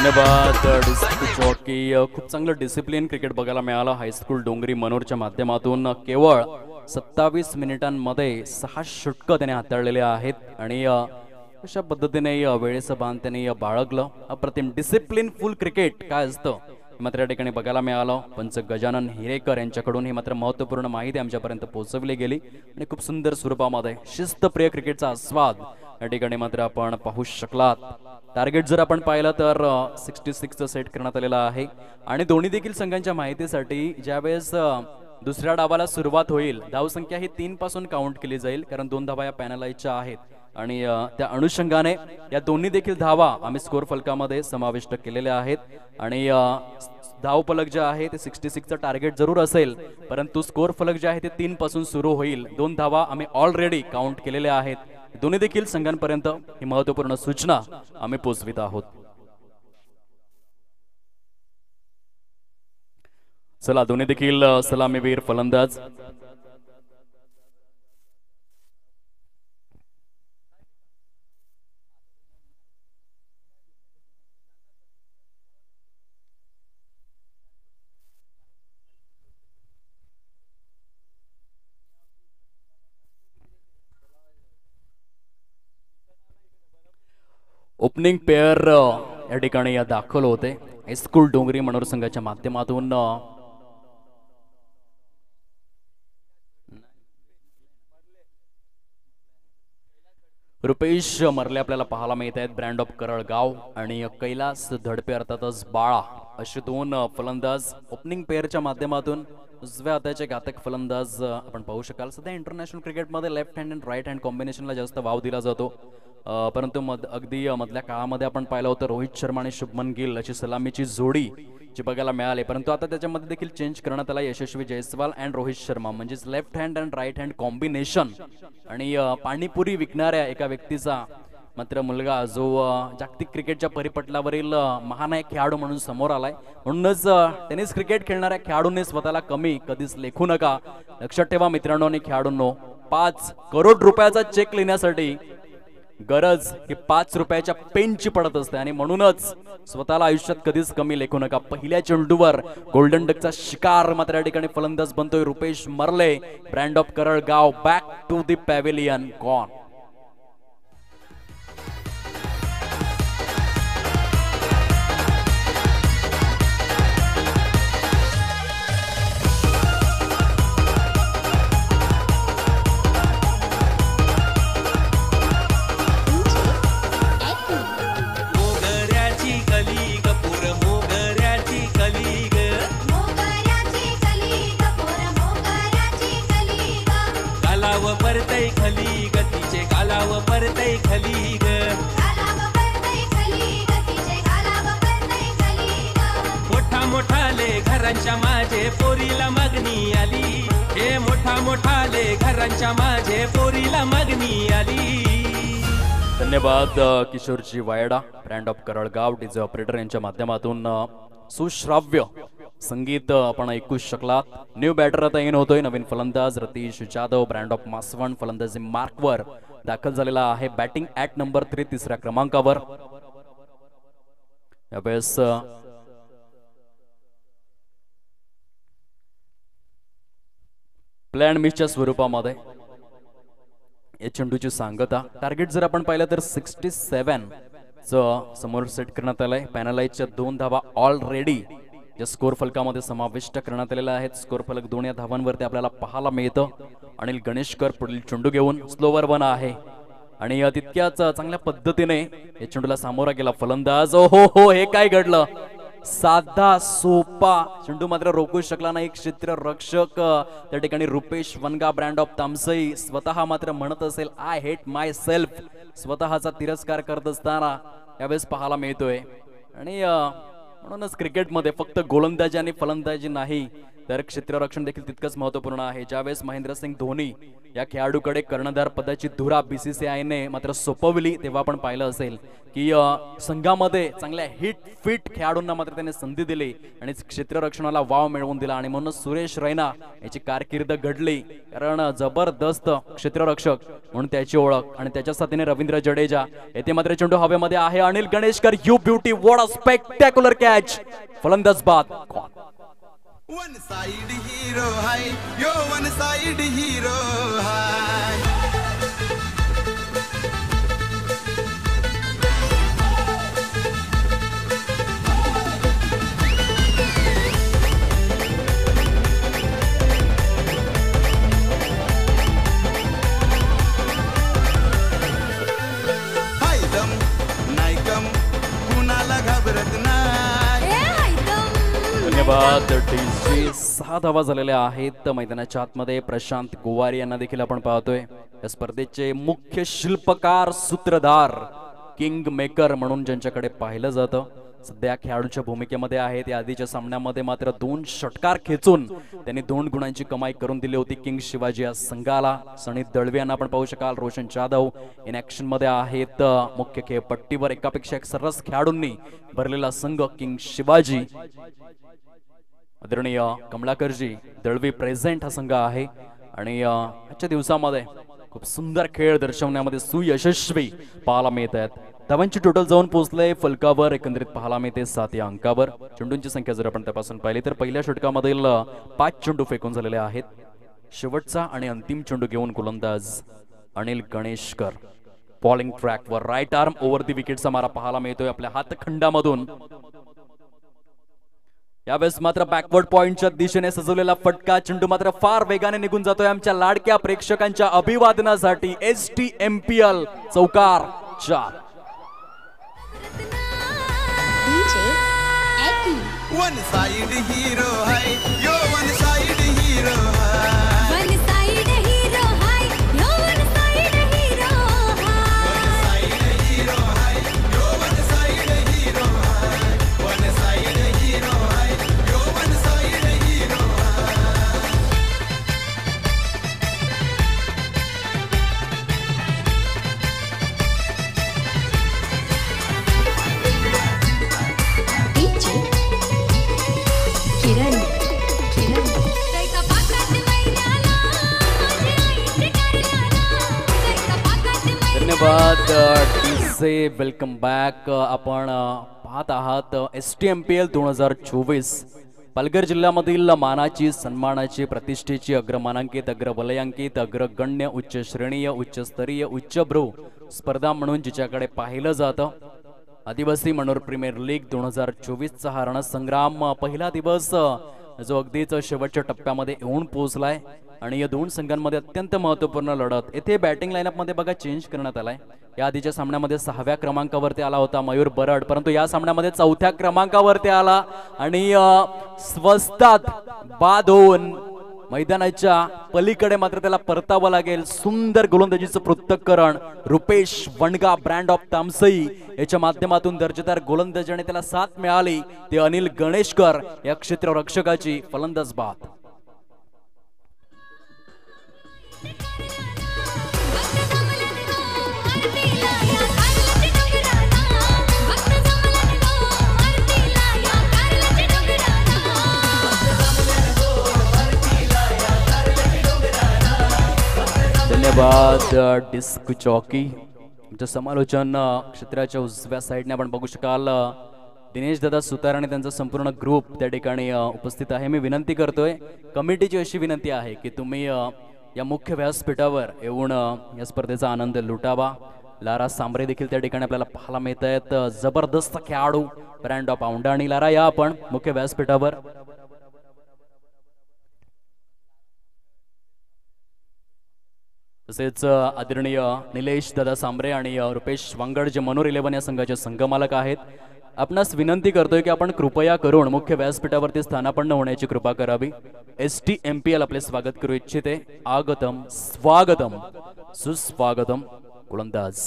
धन्यवाद. सो की खूप चांगलं डिसिप्लिन क्रिकेट बघायला मिळालं हायस्कूल डोंगरी मनोरच्या माध्यमातून. केवळ 27 मिनिटांमध्ये 6 षटकं त्याने हाताळलेले आहेत आणि अशा पद्धतीने वेळेचं भान त्याने बाळगलं. अप्रतिम डिसिप्लिन फुल क्रिकेट काय असतं मात्र या ठिकाणी बघायला मिळालं. पंच गजानन हिरेकर यांच्याकडून ही मात्र महत्त्वपूर्ण माहिती आमच्यापर्यंत पोहोचवली गेली आणि खूप सुंदर स्वरूपामध्ये शिस्तप्रिय क्रिकेटचा आस्वाद या ठिकाणी मात्र आपण पाहू शकलात. टार्गेट जर आपण पाहिलं तर 66 सेट करण्यात आलेला आहे आणि दोन्ही देखील संघांच्या माहितीसाठी ज्यावेळेस दुसऱ्या डावाला सुरुवात होईल धावसंख्या ही 3 पासून काउंट केली जाईल कारण 2 धावा या पॅनलाईजच्या आहेत आणि त्या अनुषंगाने या दोन्ही देखील धावा आम्ही स्कोर फलकामध्ये समाविष्ट केलेल्या आहेत आणि धाव फलक जे आहे ते 66चं टार्गेट जरूर असेल परंतु स्कोर फलक जे आहे ते 3 पासून सुरू होईल. 2 धावा आम्ही ऑलरेडी काउंट केलेल्या आहेत. दोन्ही देखील संघांपर्यंत ही महत्त्वपूर्ण सूचना आम्ही पोहोचवित आहोत. चला दोन्ही देखील सलामीवीर फलंदाज. ओपनिंग पेअर या ठिकाणी दाखल होते हायस्कूल डोंगरी मनोर संघाच्या माध्यमातून. रुपेश मरले आपल्याला पाहायला मिळत आहेत ब्रँड ऑफ करळगाव आणि कैलास धडपे अर्थातच बाळा असे 2 फलंदाज ओपनिंग पेअरच्या माध्यमातून. उजव्या हाताचे घातक फलंदाज आपण पाहू शकाल. सध्या इंटरनॅशनल क्रिकेटमध्ये लेफ्ट हँड आणि राईट हँड कॉम्बिनेशनला जास्त वाव दिला जातो परंतु अगदी मधल्या काळामध्ये आपण पाहिलं होतं रोहित शर्मा आणि शुभमन गिल अशी सलामीची जोडी जी बघायला मिळाली परंतु आता त्याच्यामध्ये देखील चेंज करण्यात आला. यशस्वी जयस्वाल अँड रोहित शर्मा म्हणजेच left hand and right hand combination आणि पाणीपुरी विकणाऱ्या एका व्यक्तीचा मात्र मुलगा जो जागतिक क्रिकेटच्या परिपटलावरील महानायक खेळाडू म्हणून समोर आलाय. म्हणूनच टेनिस क्रिकेट खेळणाऱ्या खेळाडूंनी स्वतःला कमी कधीच लेखू नका. लक्षात ठेवा मित्रांनो आणि खेळाडूंनो 5 करोड रुपयाचा चेक लिहिण्यासाठी गरज ही 5 रुपयाच्या पेनची पडत असते आणि म्हणूनच स्वतःला आयुष्यात कधीच कमी लेखू नका. पहिल्या चेंडूवर गोल्डन डकचा शिकार मात्र या ठिकाणी फलंदाज बनतोय Rupesh Marle brand of Karalgaon. Back to the pavilion gone. परतय खली गतीचे गालाव परतय खली ग मोठा मोठाले घरांच्या माझे पोरीला मागणी आली. हे मोठा मोठाले घरांच्या माझे पोरीला मागणी आली. धन्यवाद Kishorji Wayda brand of Karalgaon DJ operator यांच्या माध्यमातून सुश्राव्य संगीत आपण ऐकू शकलात. न्यू बॅटर आता इन होतोय. नवीन फलंदाज रतीश जाधव ब्रँड ऑफ मासवण फलंदाजी मार्कवर दाखल झालेला आहे. बॅटिंग ॲट नंबर 3 तिसऱ्या क्रमांकावर. यावेळेस प्लॅन मिसच्या स्वरूपामध्ये या चेंडूची सांगता. टार्गेट जर आपण पाहिलं तर 67 समोर सेट करण्यात आलंय. पॅनलाईजच्या 2 धावा ऑलरेडी या स्कोर फलकामध्ये समाविष्ट करण्यात आलेला आहेत. स्कोर फलक 2 या धावांवरती आपल्याला पाहायला मिळतं. अनिल गणेशकर पुढील चेंडू घेऊन स्लोवर 1 आहे आणि तितक्याच चांगल्या पद्धतीने या चेंडूला सामोरा गेला फलंदाज. हो हे काय घडलं. साधा सोपा चेंडू मात्र रोखू शकला नाही. क्षेत्ररक्षक त्या ठिकाणी रुपेश वनगा ब्रँड ऑफ तामसई स्वतः मात्र म्हणत असेल आय हेट माय सेल्फ. स्वतःचा तिरस्कार करत असताना यावेळेस पाहायला मिळतोय आणि म्हणूनच क्रिकेटमध्ये फक्त गोलंदाजी आणि फलंदाजी नाही तर क्षेत्ररक्षण देखील तितकंच महत्त्वपूर्ण आहे. ज्यावेळेस महेंद्रसिंग धोनी या खेळाडूकडे कर्णधार पदाची धुरा बीसीसीआयने मात्र सोपवली तेव्हा आपण पाहिलं असेल की संघामध्ये चांगल्या हिट फिट खेळाडूंना मात्र त्याने संधी दिली आणि क्षेत्ररक्षणाला वाव मिळवून दिला आणि म्हणून सुरेश रैना याची कारकीर्द घडली. कारण जबरदस्त क्षेत्ररक्षक म्हणून त्याची ओळख आणि त्याच्या साथीने रवींद्र जडेजा. येथे मात्र चेंडू हवेमध्ये आहे. Anil Ganeshkar you beauty what a spectacular catch. फलंदाज बाद. वन साइड हीरो हाय यो वन साइड हीरो हाय. हाय दम नाही कम कुणाला घाबरत नाही. धन्यवाद डीजे. 6 धावा झालेल्या आहेत मैदानाच्या आतमध्ये. प्रशांत गोवारी यांना देखील आपण पाहतोय. या स्पर्धेचे मुख्य शिल्पकार सूत्रधार किंग मेकर म्हणून ज्यांच्याकडे पाहिलं जातं सध्या खेळाडूच्या भूमिकेमध्ये आहेत. या आधीच्या सामन्यामध्ये मात्र 2 षटकार खेचून त्यांनी 2 गुणांची कमाई करून दिली होती किंग शिवाजी या संघाला. सनी दळवे यांना आपण पाहू शकाल. रोशन जाधव इन ऍक्शन मध्ये आहेत. मुख्य खेळपट्टीवर एकापेक्षा एक सर्रास खेळाडूंनी भरलेला संघ किंग शिवाजी. आदरणीय कमलाकरजी दळवी प्रेझेंट हा संघ आहे आणि आजच्या दिवसामध्ये खूप सुंदर खेळ दर्शवण्यामध्ये सुयशस्वी पाहायला मिळत आहेत. धावांची टोटल जाऊन पोहोचले फलकावर एकंदरीत पाहायला मिळते 7 या अंकावर. चेंडूंची संख्या जर आपण तपासून पाहिली तर पहिल्या षटकामधील 5 चेंडू फेकून झालेले आहेत. शेवटचा आणि अंतिम चेंडू घेऊन गोलंदाज अनिल गणेशकर बॉलिंग ट्रॅकवर राईट आर्म ओव्हर दी विकेटचा मारा पाहायला मिळतोय आपल्या हातखंडामधून. यावेळेस मात्र बॅकवर्ड पॉइंटच्या दिशेने सजवलेला फटका चेंडू मात्र फार वेगाने निघून जातोय आमच्या लाडक्या प्रेक्षकांच्या अभिवादनासाठी. STMPL चौकार 4. वन साइड हीरो हाय यो वन साइड हीरो हाय. वन साइड हीरो हाय यो वन साइड हीरो हाय. वन साइड हीरो हाय यो वन साइड हीरो हाय. वन साइड हीरो हाय यो वन साइड हीरो हाय. धन्यवाद डीजे. Welcome back. आपण पाहत आहात STMPL 2024. पालघर जिल्ह्यामधील मानाची सन्मानाची प्रतिष्ठेची अग्रमानांकित अग्रवलयांकित अग्रगण्य उच्च श्रेणीय उच्चस्तरीय उच्चभ्रू स्पर्धा म्हणून जिच्याकडे पाहिलं जातं आदिवासी मनोर प्रीमियर लीग 2024चा हा रणसंग्राम पहिला दिवस जो अगदीच शेवटच्या टप्प्यामध्ये येऊन पोहोचलाय आणि या 2 संघांमध्ये अत्यंत महत्त्वपूर्ण लढत. येथे बॅटिंग लाईनअप मध्ये बघा चेंज करण्यात आलाय. या आधीच्या सामन्यामध्ये 6व्या क्रमांकावरती आला होता मयूर बरड, परंतु या सामन्यामध्ये 4थ्या क्रमांकावरती आला आणि स्वस्तात बाद होऊन मैदानाच्या पलीकडे मात्र त्याला परतावं लागेल. सुंदर गोलंदाजीचं पृथक्करण रुपेश वणगा ब्रँड ऑफ तामसई याच्या माध्यमातून दर्जेदार गोलंदाजीने त्याला साथ मिळाली. ते अनिल गणेशकर या क्षेत्ररक्षकाची. फलंदाज बाद. धन्यवाद डिस्क चौकी. समालोचन क्षेत्राच्या उजव्या साईडने आपण बघू शकाल दिनेश दादा सुतार आणि त्यांचा संपूर्ण ग्रुप त्या ठिकाणी उपस्थित आहे. मी विनंती करतोय कमिटीची अशी विनंती आहे की तुम्ही या मुख्य व्यासपीठावर येऊन या स्पर्धेचा आनंद लुटावा. लारा सांबरे देखील त्या ठिकाणी आपल्याला पाहायला मिळत आहेत. जबरदस्त खेळाडू ब्रँड ऑफ औंढा आणि लारा या आपण मुख्य व्यासपीठावर. तसेच आदरणीय निलेश दादा सांबरे आणि रुपेश वांगड जे मनोर 11 या संघाचे संघमालक आहेत. आपणास विनंती करतोय की आपण कृपया करून मुख्य व्यासपीठावरती स्थानापन्न होण्याची कृपा करावी. STMPL आपले स्वागत करू इच्छिते. आगतम स्वागतम सुस्वागतम. गोलंदाज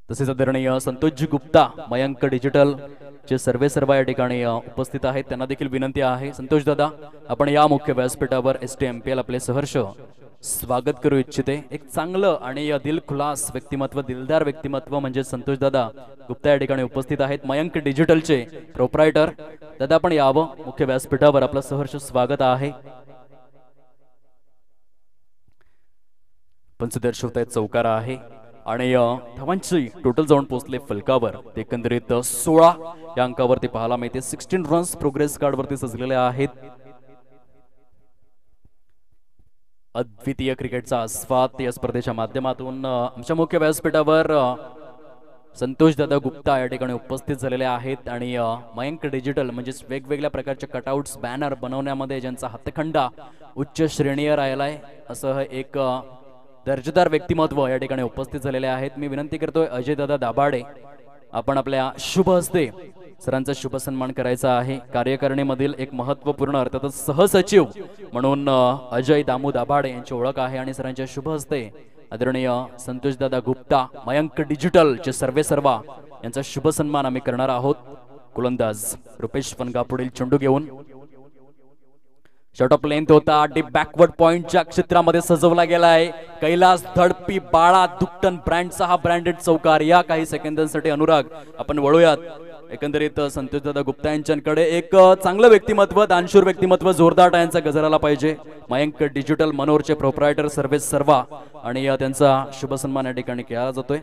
तसेच आदरणीय संतोषजी गुप्ता मयंक डिजिटल जे सर्व या ठिकाणी उपस्थित आहेत त्यांना देखील विनंती आहे, संतोष दादा आपण या मुख्य व्यासपीठावर STMPL आपले सहर्ष स्वागत करू इच्छिते. एक चांगलं आणि दिलखुलास व्यक्तिमत्व, दिलदार व्यक्तिमत्व म्हणजे संतोष दादा गुप्ता या ठिकाणी उपस्थित आहेत. मयंक डिजिटलचे प्रोप्रायटर. दादा आपण यावं मुख्य व्यासपीठावर, आपलं सहर्ष स्वागत आहे. पंचदर शिवतायत चौकारा आहे आणि धावांची टोटल जाऊन पोहोचले फलकावर ते एकंदरीत 16 या अंकावरती पाहायला मिळते. 16 रन्स प्रोग्रेस कार्ड वरती सजलेले आहेत. अद्वितीय क्रिकेटचा आस्वाद या स्पर्धेच्या माध्यमातून आमच्या मुख्य व्यासपीठावर संतोष दादा गुप्ता या ठिकाणी उपस्थित झालेले आहेत आणि मयंक डिजिटल म्हणजे वेगवेगळ्या प्रकारचे कटआउट्स बॅनर बनवण्यामध्ये ज्यांचा हातखंडा उच्च श्रेणीवर राहिलाय असं एक दर्जेदार व्यक्तिमत्व या ठिकाणी उपस्थित झालेले आहेत. मी विनंती करतोय अजय दादा दाभाडे आपण आपल्या शुभ हस्ते सरांचा शुभ सन्मान करायचा आहे. कार्यकारिणीमधील एक महत्त्वपूर्ण अर्थातच सहसचिव म्हणून अजय दामू दाभाडे यांची ओळख आहे आणि सरांच्या शुभ हस्ते आदरणीय संतोष दादा गुप्ता मयंक डिजिटल चे सर्वा यांचा शुभ सन्मान आम्ही करणार आहोत. गोलंदाज रुपेश फनगा पुढील चेंडू घेऊन शॉट ऑफ लेंथ होता, डीप बॅकवर्ड पॉइंटच्या क्षेत्रामध्ये सजवला गेलाय. कैलास धडपी बाळा दुक्टन ब्रँडचा हा ब्रँडेड चौकार. या काही सेकंदांसाठी अनुराग आपण वळूयात एकंदरीत संतोष दादा गुप्ता यांच्याकडे. एक चांगलं व्यक्तिमत्व, दानशूर व्यक्तिमत्व, जोरदार टाळ्यांचा गजर आला पाहिजे. मयंक डिजिटल मनोरचे प्रोप्रायटर सर्वा आणि त्यांचा शुभ सन्मान या ठिकाणी केला जातोय.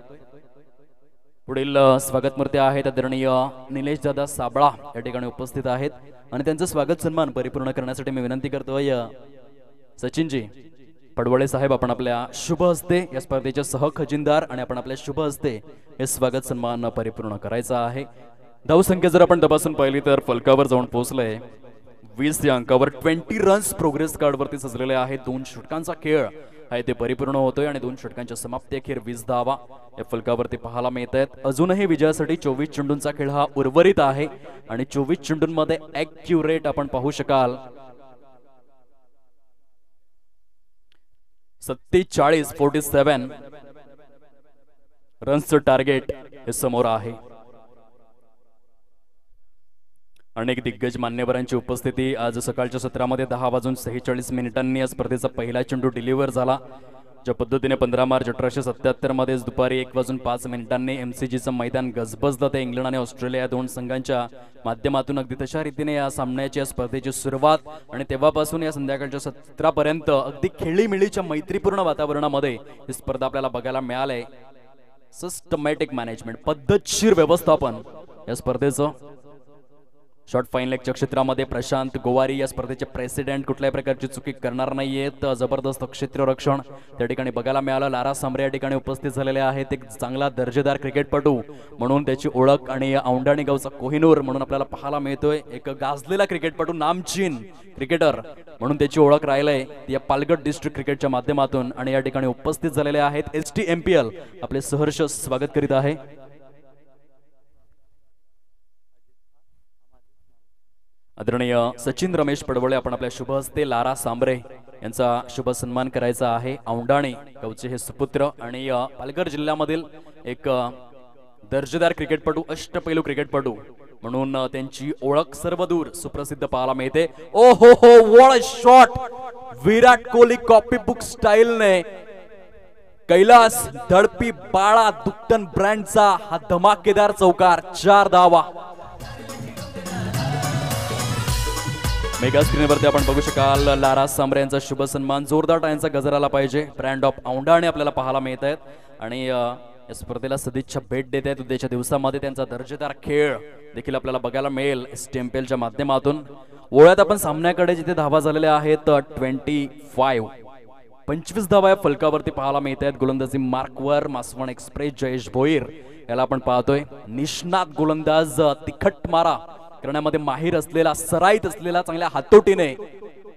पुढील स्वागत मूर्ती आहेत आदरणीय निलेश दादा साबळा या ठिकाणी उपस्थित आहेत आणि त्यांचं स्वागत सन्मान परिपूर्ण करण्यासाठी मी विनंती करतोय सचिनजी पडवळे साहेब आपण आपल्या शुभ हस्ते या स्पर्धेचे सहखजिनदार आणि आपण आपल्या शुभ हस्ते हे स्वागत सन्मान परिपूर्ण करायचा आहे. धावसंख्या जर आपण तपासून पाहिली तर फलकावर जाऊन पोहोचलंय 20 या अंकावर. 20 रन्स प्रोग्रेस कार्ड वरती सजलेले आहेत. 2 षटकांचा खेळ आहे ते परिपूर्ण होतोय आणि 2 षटकांच्या समाप्ती अखेर 20 धावा या फलकावरती पाहायला मिळत आहेत. अजूनही विजयासाठी 24 चेंडूंचा खेळ हा उर्वरित आहे आणि 24 चेंडूंमध्ये ॲक्युरेट आपण पाहू शकाल 47 रन्सचं टार्गेट हे समोर आहे. अनेक दिग्गज मान्यवरांची उपस्थिती. आज सकाळच्या सत्रामध्ये 10:46 या स्पर्धेचा पहिला चेंडू डिलिव्हर झाला. ज्या पद्धतीने 15 मार्च 1877 मध्ये दुपारी 1:05 MCGचं मैदान गजबजलं ते इंग्लंड आणि ऑस्ट्रेलिया दोन संघांच्या माध्यमातून अगदी तशा रीतीने या सामन्याची या स्पर्धेची सुरुवात आणि तेव्हापासून या संध्याकाळच्या सत्रापर्यंत अगदी खेळीमेळीच्या मैत्रीपूर्ण वातावरणामध्ये ही स्पर्धा आपल्याला बघायला मिळाली. सिस्टमॅटिक मॅनेजमेंट, पद्धतशीर व्यवस्थापन या स्पर्धेचं. शॉर्ट फाईन लेगच्या क्षेत्रामध्ये प्रशांत गोवारी या स्पर्धेचे प्रेसिडेंट कुठल्याही प्रकारची चुकी करणार नाहीयेत. जबरदस्त क्षेत्ररक्षण त्या ठिकाणी बघायला मिळालं. लारा सांबरे या ठिकाणी उपस्थित झालेले आहेत. एक चांगला दर्जेदार क्रिकेटपटू म्हणून त्याची ओळख आणि औंढाणी गावचा कोहिनूर म्हणून आपल्याला पाहायला मिळतोय. एक गाजलेला क्रिकेटपटू, नामचीन क्रिकेटर म्हणून त्याची ओळख राहिलंय या पालघर डिस्ट्रिक्ट क्रिकेटच्या माध्यमातून आणि या ठिकाणी उपस्थित झालेले आहेत. STMPL आपले सहर्ष स्वागत करीत आहे. आदरणीय सचिन रमेश पडवळे आपण आपल्या शुभ हस्ते लारा सांबरे यांचा शुभ सन्मान करायचा आहे. औंढाणी गावचे हे सुपुत्र आणि पालघर जिल्ह्यामधील एक दर्जेदार क्रिकेटपटू, अष्टपैलू क्रिकेटपटू म्हणून त्यांची ओळख सर्वदूर सुप्रसिद्ध पाहायला मिळते. ओ हो हो, what a shot! Virat Kohli copy book स्टाईलने कैलास धडपी बाळा दुक्टन ब्रँडचा हा धमाकेदार चौकार. 4 धावा. मेगा स्क्रीनवरती आपण बघू शकाल लारा सांबरे यांचा शुभ सन्मान. जोरदार टाळ्यांचा गजर आला पाहिजे. ब्रँड ऑफ औंढाणे आपल्याला पाहायला मिळत आहेत आणि या स्पर्धेला सदिच्छा भेट देत आहेत. उद्याच्या दिवसामध्ये त्यांचा दर्जेदार खेळ देखील आपल्याला बघायला मिळेल STMPLच्या माध्यमातून. ओळ्यात आपण सामन्याकडे जिथे धावा झालेल्या आहेत 25 धावा या फलकावरती पाहायला मिळत आहेत. गोलंदाजी मार्कवर मासवण एक्सप्रेस जयेश भोईर याला आपण पाहतोय. निष्णात गोलंदाज, तिखट मारा करण्यामध्ये माहिर असलेला, सराईत असलेला, चांगल्या हातोटीने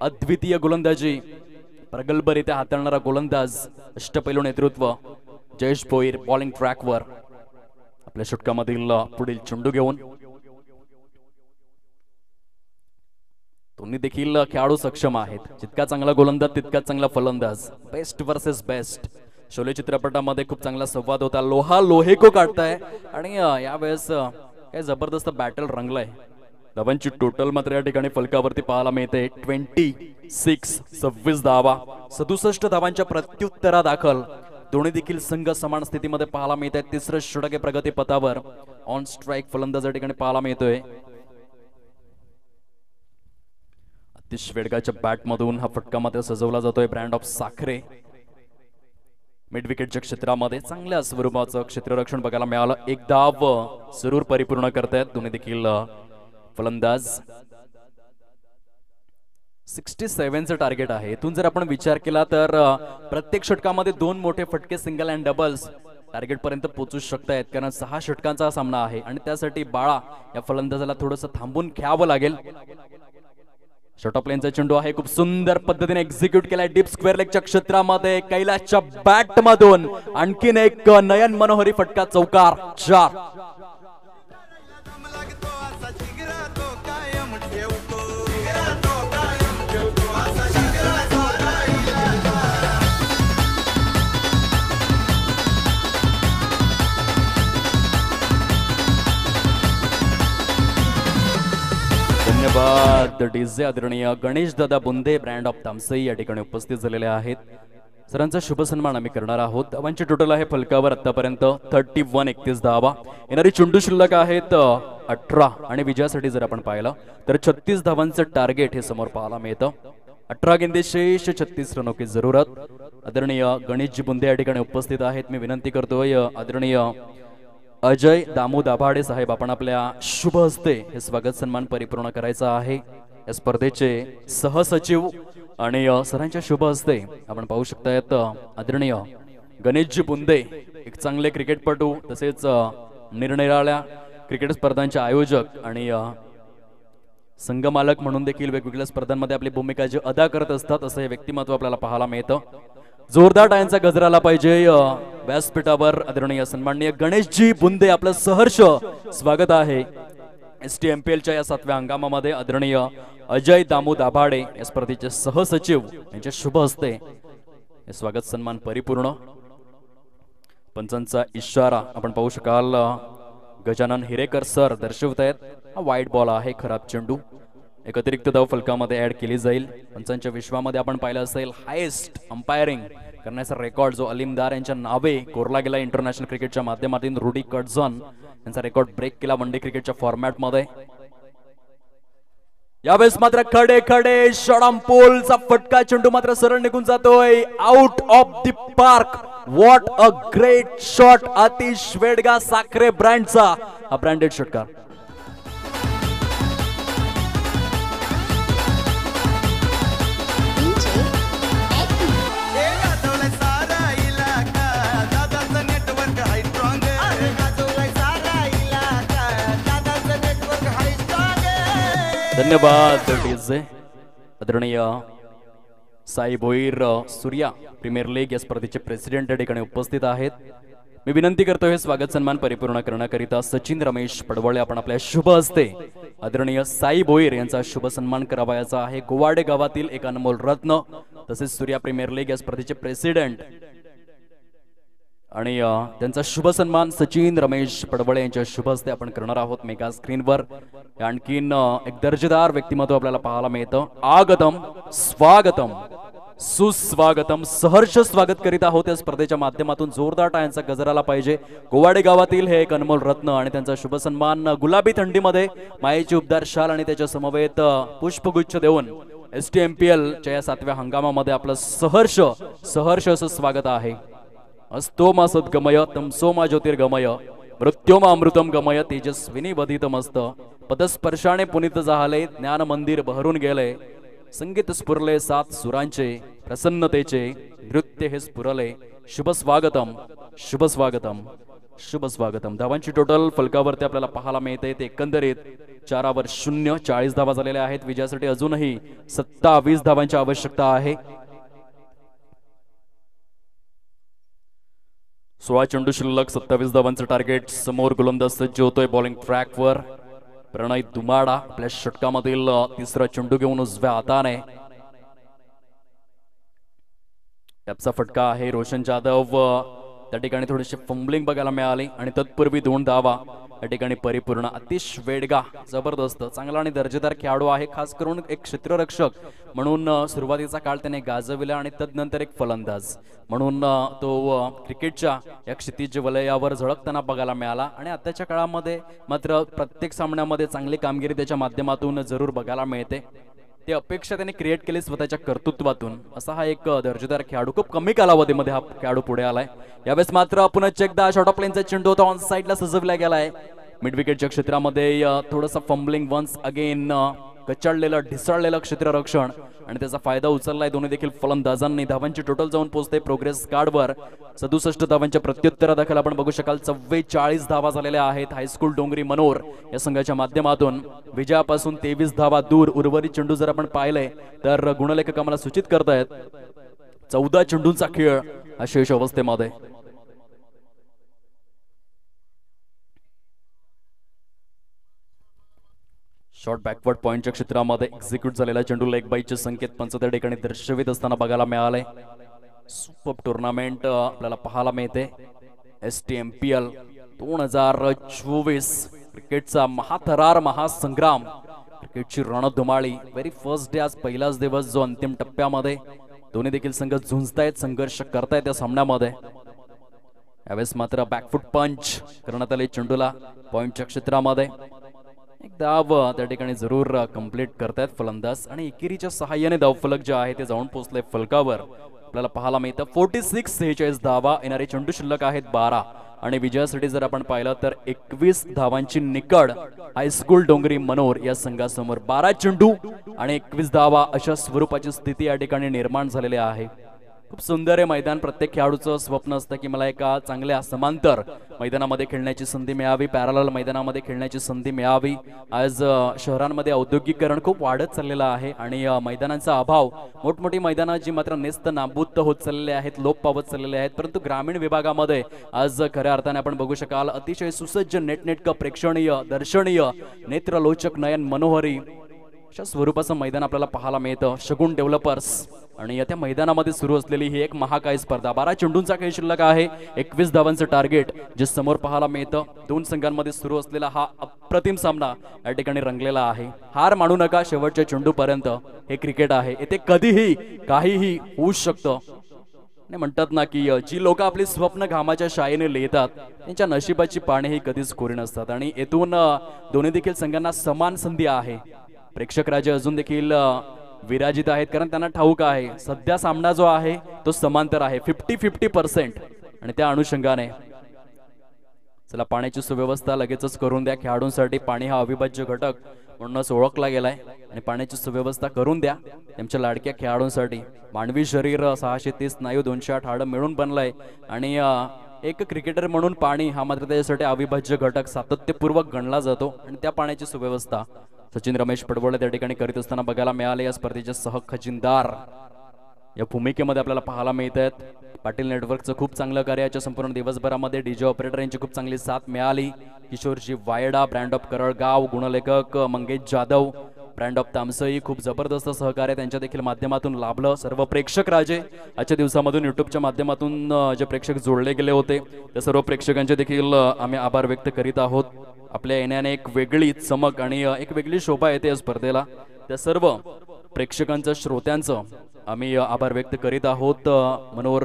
अद्वितीय गोलंदाजी प्रगल्भरित्या हाताळणारा गोलंदाज, अष्टपैलू नेतृत्व जयेश भोईर बॉलिंग ट्रॅकवर आपल्या षटकामधील पुढील चेंडू घेऊन. दोन्ही देखील खेळाडू सक्षम आहेत. जितका चांगला गोलंदाज तितका चांगला फलंदाज. Best versus best. शोले चित्रपटामध्ये खूप चांगला संवाद होता. लोहा लोहे को काढताय आणि यावेळेस काय जबरदस्त बॅटल रंगलाय. धावांची टोटल मात्र या ठिकाणी फलकावरती पाहायला मिळते 26 धावा. 67 धावांच्या प्रत्युत्तरा दाखल दोन्ही देखील संघ समान स्थितीमध्ये पाहायला मिळत आहेत. तिसरं षटक प्रगती पथावर ऑन स्ट्राईक फलंदाज या ठिकाणी पाहायला मिळतोय. अतिश वेडगाच्या बॅटमधून हा फटका मात्र सजवला जातोय. ब्रँड ऑफ साखरे मिड विकेटच्या क्षेत्रामध्ये चांगल्या स्वरूपाचं क्षेत्ररक्षण बघायला मिळालं. एक धाव जरूर परिपूर्ण करतायत दोन्ही देखील फलंदाज. 67चं टार्गेट आहे. इथून जर आपण विचार केला तर प्रत्येक षटकामध्ये 2 मोठे फटके सिंगल अँड डबल्स टार्गेट पर्यंत पोहोचू शकतायत, कारण 6 षटकांचा सामना आहे आणि त्यासाठी बाळा या फलंदाजाला थोडंसं थांबून खेळावं लागेल. शॉर्ट ऑफ लाईनचा चेंडू आहे, खूप सुंदर पद्धतीने एक्झिक्यूट केलाय डीप स्क्वेअर लेगच्या क्षेत्रामध्ये. कैलासच्या बॅट मधून आणखीन एक नयन मनोहरी फटका, चौकार. 4. धन्यवाद डीजे. आदरणीय गणेश दादा बुंदे ब्रँड ऑफ तामसई या ठिकाणी उपस्थित झालेले आहेत. सरांचा शुभ सन्मान आम्ही करणार आहोत. धावांची टोटल आहे फलकावर आतापर्यंत 31 धावा. येणारी चेंडू शिल्लक आहेत 18 आणि विजयासाठी जर आपण पाहिलं तर 36 धावांचं टार्गेट हे समोर पाहायला मिळतं. 18 गेंदे शेष 36 रनों की जरूरत. आदरणीय गणेशजी बुंदे या ठिकाणी उपस्थित आहेत. मी विनंती करतोय आदरणीय अजय दामू दाभाडे साहेब, आपण आपल्या शुभ हस्ते हे स्वागत सन्मान परिपूर्ण करायचा आहे. या स्पर्धेचे सहसचिव आणि सरांच्या शुभ हस्ते आपण पाहू शकतायत आदरणीय गणेशजी बुंदे, एक चांगले क्रिकेटपटू तसेच निरनिराळ्या क्रिकेट स्पर्धांचे आयोजक आणि संघमालक म्हणून देखील वेगवेगळ्या स्पर्धांमध्ये आपली भूमिका जी अदा करत असतात, असं हे व्यक्तिमत्व आपल्याला पाहायला मिळतं. जोरदार टाळ्यांचा गजराला पाहिजे. व्यासपीठावर आदरणीय सन्माननीय गणेशजी बुंदे, आपलं सहर्ष स्वागत आहे. STMPLच्या या 7व्या हंगामामध्ये आदरणीय अजय दामू दाभाडे या स्पर्धेचे सहसचिव यांच्या शुभ हस्ते हे स्वागत सन्मान परिपूर्ण. पंचांचा इशारा आपण पाहू शकाल. गजानन हिरेकर सर दर्शवत आहेत. हा वाईट बॉल आहे, खराब चेंडू. एक अतिरिक्त धाव फलकामध्ये ऍड केली जाईल. पंचांच्या विश्वामध्ये आपण पाहिलं असेल हायेस्ट अंपायरिंग करण्याचा रेकॉर्ड जो अलीमदार यांच्या नावे कोरला गेला इंटरनॅशनल क्रिकेटच्या माध्यमातून. रुडी कटझन यांचा रेकॉर्ड ब्रेक केला वन डे क्रिकेटच्या फॉर्मॅटमध्ये. यावेळेस मात्र खडे खडे शॉर्टपुलचा फटका, चेंडू मात्र सरळ निघून जातोय out of the park. What a great shot. Atish Wedga Sakhare ब्रँडचा हा ब्रँडेड षटकार. धन्यवाद डीजे. आदरणीय साई भोईर सूर्या प्रीमियर लीग या स्पर्धेचे प्रेसिडेंट या ठिकाणी उपस्थित आहेत. मी विनंती करतो हे स्वागत सन्मान परिपूर्ण करण्याकरिता सचिन रमेश पडवळे आपण आपल्या शुभ हस्ते आदरणीय साई भोईर यांचा शुभ सन्मान करावयाचा आहे. गोवाडे गावातील एक अनमोल रत्न तसेच सूर्या प्रीमियर लीग या स्पर्धेचे प्रेसिडेंट आणि त्यांचा शुभ सन्मान सचिन रमेश पडवळे यांच्या शुभ हस्ते आपण करणार आहोत. मेगा स्क्रीनवर आणखीन एक दर्जेदार व्यक्तिमत्व आपल्याला पाहायला मिळतं. आगतम स्वागतम सुस्वागतम सहर्ष स्वागत करीत आहोत या स्पर्धेच्या माध्यमातून. जोरदार टाळ्यांचा गजराला पाहिजे. गोवाडे गावातील हे एक अनमोल रत्न आणि त्यांचा शुभ सन्मान गुलाबी थंडीमध्ये मायेची उबदार शाल आणि त्याच्या समवेत पुष्पगुच्छ देऊन STMPLच्या या 7व्या हंगामामध्ये आपलं सहर्ष असं स्वागत आहे. अस्तोमा सद्गमय तमसोमा ज्योतिर्गमय मृत्योमा अमृतम गमय तेजस्विनी वधितमस्त पदस्पर्शाने पुनीत झाले ज्ञान मंदिर बहरून गेले संगीत स्फुरले 7 सुरांचे प्रसन्नतेचे नृत्य हे स्फुरले. शुभ स्वागतम शुभ स्वागतम शुभ स्वागतम. धावांची टोटल फलकावरती आपल्याला पाहायला मिळते ते एकंदरीत 4/0 40 धावा झालेल्या आहेत. विजयासाठी अजूनही 27 धावांची आवश्यकता आहे. 16 चेंडू शिल्लक 27 धावांचं टार्गेट. समोर गोलंदाज सज्ज होतोय बॉलिंग ट्रॅकवर. प्रणय दुमाडा आपल्या षटकामधील तिसरा चेंडू घेऊन उजव्या हाताने. टॅपचा फटका आहे. रोशन जाधव त्या ठिकाणी थोडीशी फंबलिंग बघायला मिळाली आणि तत्पूर्वी 2 धावा या ठिकाणी परिपूर्ण. आतिश वेडगा जबरदस्त चांगला आणि दर्जेदार खेळाडू आहे. खास करून एक क्षेत्ररक्षक म्हणून सुरुवातीचा काळ त्याने गाजविला आणि तदनंतर एक फलंदाज म्हणून तो क्रिकेटच्या या क्षितिज वलयावर झळकताना बघायला मिळाला. आणि आताच्या काळामध्ये मात्र प्रत्येक सामन्यामध्ये चांगली कामगिरी त्याच्या माध्यमातून जरूर बघायला मिळते. ते अपेक्षा त्याने क्रिएट केली स्वतःच्या कर्तृत्वातून. असा हा एक दर्जेदार खेळाडू, खूप कमी कालावधीमध्ये हा खेळाडू पुढे आलाय. यावेळेस मात्र पुन्हा एकदा शॉर्ट ऑफ प्लेनचा चेंडू होता ऑन साइडला सजवला गेलाय. मिड विकेटच्या क्षेत्रामध्ये थोडंसं फंबलिंग वन्स अगेन, कचाळलेलं ढिसाळलेलं क्षेत्ररक्षण आणि त्याचा फायदा उचललाय दोन्ही देखील फलंदाजांनी. धावांची टोटल जाऊन पोहोचते प्रोग्रेस कार्डवर 67 धावांच्या प्रत्युत्तरादाखल आपण बघू शकाल 44 धावा झालेल्या आहेत हायस्कूल डोंगरी मनोर या संघाच्या माध्यमातून. विजयापासून 23 धावा दूर. उर्वरित चेंडू जर आपण पाहिले तर गुणलेखक आम्हाला सूचित करतायत 14 चेंडूंचा खेळ अशेष अवस्थेमध्ये. शॉर्ट बॅकवर्ड पॉइंटच्या क्षेत्रामध्ये एक्झिक्यूट झालेला चेंडू लेग बाईचे संकेत पंच त्या ठिकाणी दर्शवित असताना बघायला मिळाले. सुपर टुर्नामेंट आपल्याला पाहायला मिळते. STMPL 2024 क्रिकेटचा महाथरार महासंग्राम, क्रिकेटची रणधुमाळी. व्हेरी फर्स्ट डे, आज पहिलाच दिवस जो अंतिम टप्प्यामध्ये दोन्ही देखील संघ झुंजतायत, संघर्ष करतायत या सामन्यामध्ये. यावेळेस मात्र बॅकफुट पंच करण्यात आले चेंडूला पॉइंटच्या क्षेत्रामध्ये. एक धाव त्या ठिकाणी जरूर कंप्लीट करतायत फलंदाज आणि एकेरीच्या सहाय्याने धावफलक जे आहे ते जाऊन पोहोचले फलकावर आपल्याला पाहायला मिळतं. 46-46 धावा. येणारे चेंडू शिल्लक आहेत 12 आणि विजयासाठी जर आपण पाहिलं तर 21 धावांची निकड हायस्कूल डोंगरी मनोर या संघासमोर. 12 चेंडू आणि 21 धावा अशा स्वरूपाची स्थिती या ठिकाणी निर्माण झालेली आहे. खूप सुंदर आहे मैदान. प्रत्येक खेळाडूचं स्वप्न असतं की मला एका चांगल्या समांतर मैदानामध्ये खेळण्याची संधी मिळावी, पॅरलल मैदानामध्ये खेळण्याची संधी मिळावी. आज शहरांमध्ये औद्योगिकीकरण खूप वाढत चाललेलं आहे आणि मैदानांचा अभाव, मोठमोठी मैदानं जी मात्र नेस्त नाबूत होत चाललेले आहेत, लोप पावत चाललेले आहेत. परंतु ग्रामीण विभागामध्ये आज खऱ्या अर्थाने आपण बघू शकाल अतिशय सुसज्ज, नेटनेटकं, प्रेक्षणीय, दर्शनीय, नेत्रलोचक, नयन मनोहरी अशा स्वरूपाचं मैदान आपल्याला पाहायला मिळतं. शगुन डेव्हलपर्स आणि त्या मैदानामध्ये सुरू असलेली ही एक महाकाय स्पर्धा. 12 चेंडूंचा खेळ शिल्लक आहे. 21 धावांचं टार्गेट जे समोर पाहायला मिळतं. दोन संघांमध्ये सुरू असलेला हा अप्रतिम सामना या ठिकाणी रंगलेला आहे. हार मानू नका, शेवटच्या चेंडूपर्यंत हे क्रिकेट आहे. येथे कधीही काहीही होऊ शकतं. म्हणतात ना की जी लोक आपली स्वप्न घामाच्या शाईने लिहितात त्यांच्या नशिबाची पाने ही कधीच कोरी नसतात आणि येथून दोन्ही देखील संघांना समान संधी आहे. प्रेक्षक राजे अजून देखील विराजित आहेत कारण त्यांना ठाऊक आहे सध्या सामना जो आहे तो समांतर आहे, 50-50% आणि त्या अनुषंगाने चला पाण्याची सुव्यवस्था लगेचच करून द्या. खेळाडूंसाठी पाणी हा अविभाज्य घटक म्हणूनच ओळखला गेलाय आणि पाण्याची सुव्यवस्था करून द्या त्यांच्या लाडक्या खेळाडूंसाठी. मानवी शरीर 630 स्नायू 208 हाडं मिळून बनलंय आणि एक क्रिकेटर म्हणून पाणी हा मात्र त्याच्यासाठी अविभाज्य घटक सातत्यपूर्वक गणला जातो आणि त्या पाण्याची सुव्यवस्था सचिन रमेश पडवळे त्या ठिकाणी करीत असताना बघायला मिळाले. या स्पर्धेचे सहखजिनदार या भूमिकेमध्ये आपल्याला पाहायला मिळत आहेत. पाटील नेटवर्कचं खूप चांगलं कार्य याच्या संपूर्ण दिवसभरामध्ये. डीजे ऑपरेटर यांची खूप चांगली साथ मिळाली. किशोरजी वायडा, ब्रँड ऑफ करळगाव, गुणलेखक मंगेश जाधव, ब्रँड ऑफ तामसई, खूप जबरदस्त सहकार्य त्यांच्या देखील माध्यमातून लाभलं. सर्व प्रेक्षक राजे आजच्या दिवसामधून युट्यूबच्या माध्यमातून जे प्रेक्षक जोडले गेले होते त्या सर्व प्रेक्षकांचे देखील आम्ही आभार व्यक्त करीत आहोत. आपल्या येण्याने एक वेगळी चमक आणि एक वेगळी शोभा येते या स्पर्धेला. त्या सर्व प्रेक्षकांचं, श्रोत्यांचं आम्ही आभार व्यक्त करीत आहोत. मनोर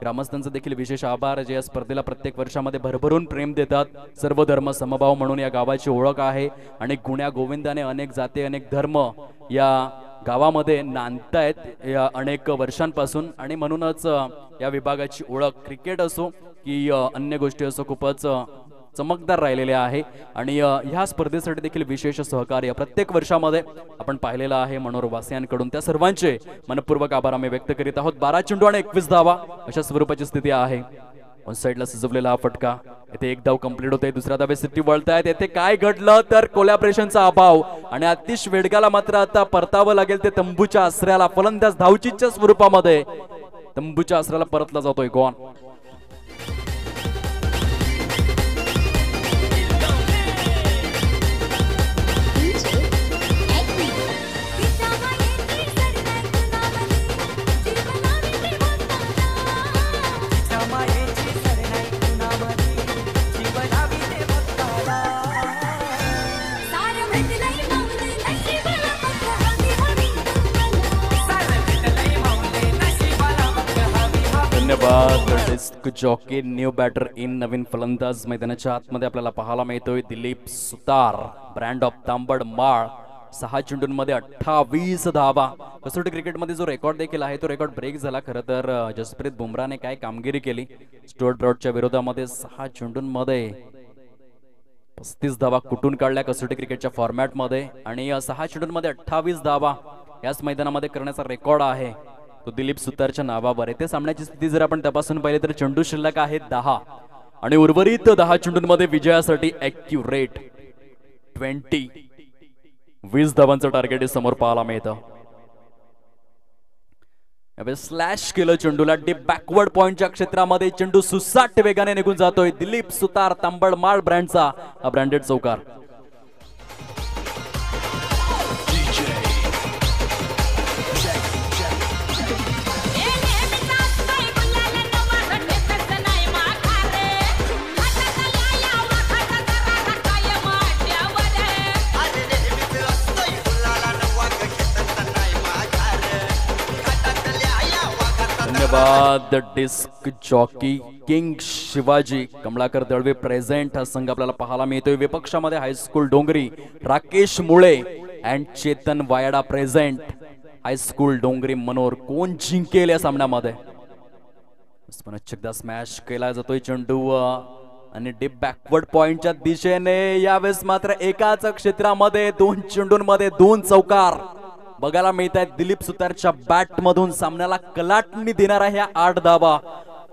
ग्रामस्थांचं देखील विशेष आभार जे या स्पर्धेला प्रत्येक वर्षामध्ये भरभरून प्रेम देतात. सर्व धर्म समभाव म्हणून या गावाची ओळख आहे आणि गुण्या गोविंदाने अनेक जाती, अनेक धर्म या गावामध्ये नांदतायत या अनेक वर्षांपासून आणि म्हणूनच या विभागाची ओळख क्रिकेट असो की अन्य गोष्टी असो खूपच चमकदार राहिलेले आहे आणि ह्या स्पर्धेसाठी देखील विशेष सहकार्य प्रत्येक वर्षामध्ये आपण पाहिलेलं आहे मनोरवासियांकडून. त्या सर्वांचे मनपूर्वक आभार आम्ही व्यक्त करीत आहोत. 12 चेंडू आणि 21 धावा अशा स्वरूपाची स्थिती आहे. ऑन साइडला सजवलेला हा फटका, येथे एक धाव कंप्लीट होते, दुसऱ्या धावे सिटी वळतायत. येथे काय घडलं तर कोलॅबरेशनचा अभाव आणि आतिश वेडगाला मात्र आता परतावं लागेल ते तंबूच्या आसऱ्याला. फलंदाज धावचीच्या स्वरूपामध्ये तंबूच्या आसऱ्याला परतला जातोय. गॉन मायेची सरनाई कुणामध्ये जीवनावी ते भक्ताला. धन्यवाद disc jockey. New batter in. नवीन फलंदाज मैदानाच्या आतमध्ये आपल्याला पाहायला मिळतोय दिलीप सुतार, ब्रँड ऑफ तांबड माळ. 6 चेंडूंमध्ये 28 धावा. कसोटी क्रिकेटमध्ये जो रेकॉर्ड देखील आहे तो रेकॉर्ड ब्रेक झाला. खरं तर जसप्रीत बुमराहने काय कामगिरी केली स्टुअर्ट ब्रॉडच्या विरोधामध्ये. 6 चेंडूंमध्ये 35 धावा कुठून काढल्या कसोटी क्रिकेटच्या फॉर्मॅटमध्ये आणि 6 चेंडूंमध्ये 28 धावा याच मैदानामध्ये करण्याचा रेकॉर्ड आहे तो दिलीप सुतारच्या नावावर आहे. ते सामन्याची स्थिती जर आपण तपासून पाहिली तर चेंडू शिल्लक आहेत 10 आणि उर्वरित 10 चेंडूंमध्ये विजयासाठी ॲक्युरेट 20 धावांचं टार्गेट समोर पाहायला मिळतं. स्लॅश केलं चेंडूला डीप बॅकवर्ड पॉइंटच्या क्षेत्रामध्ये. चेंडू सुसाट वेगाने निघून जातोय. दिलीप सुतार तांबड माळ ब्रँडचा हा ब्रँडेड चौकार. धन्यवाद disc jockey. King Shivaji Kamlakar Dalve present हा संघ आपल्याला पाहायला मिळतोय. विपक्षामध्ये हायस्कूल डोंगरी राकेश मुळे and Chetan Vaida present. High school Dongari मनोर. कोण जिंकेल या सामन्यामध्ये? एकदा स्मॅश केला जातोय चेंडू आणि डीप बॅकवर्ड पॉइंटच्या दिशेने. यावेळेस मात्र एकाच क्षेत्रामध्ये 2 चेंडूंमध्ये 2 चौकार बघायला मिळत आहेत. दिलीप सुतारच्या बॅट मधून सामन्याला कलाटणी देणाऱ्या ह्या 8 धावा.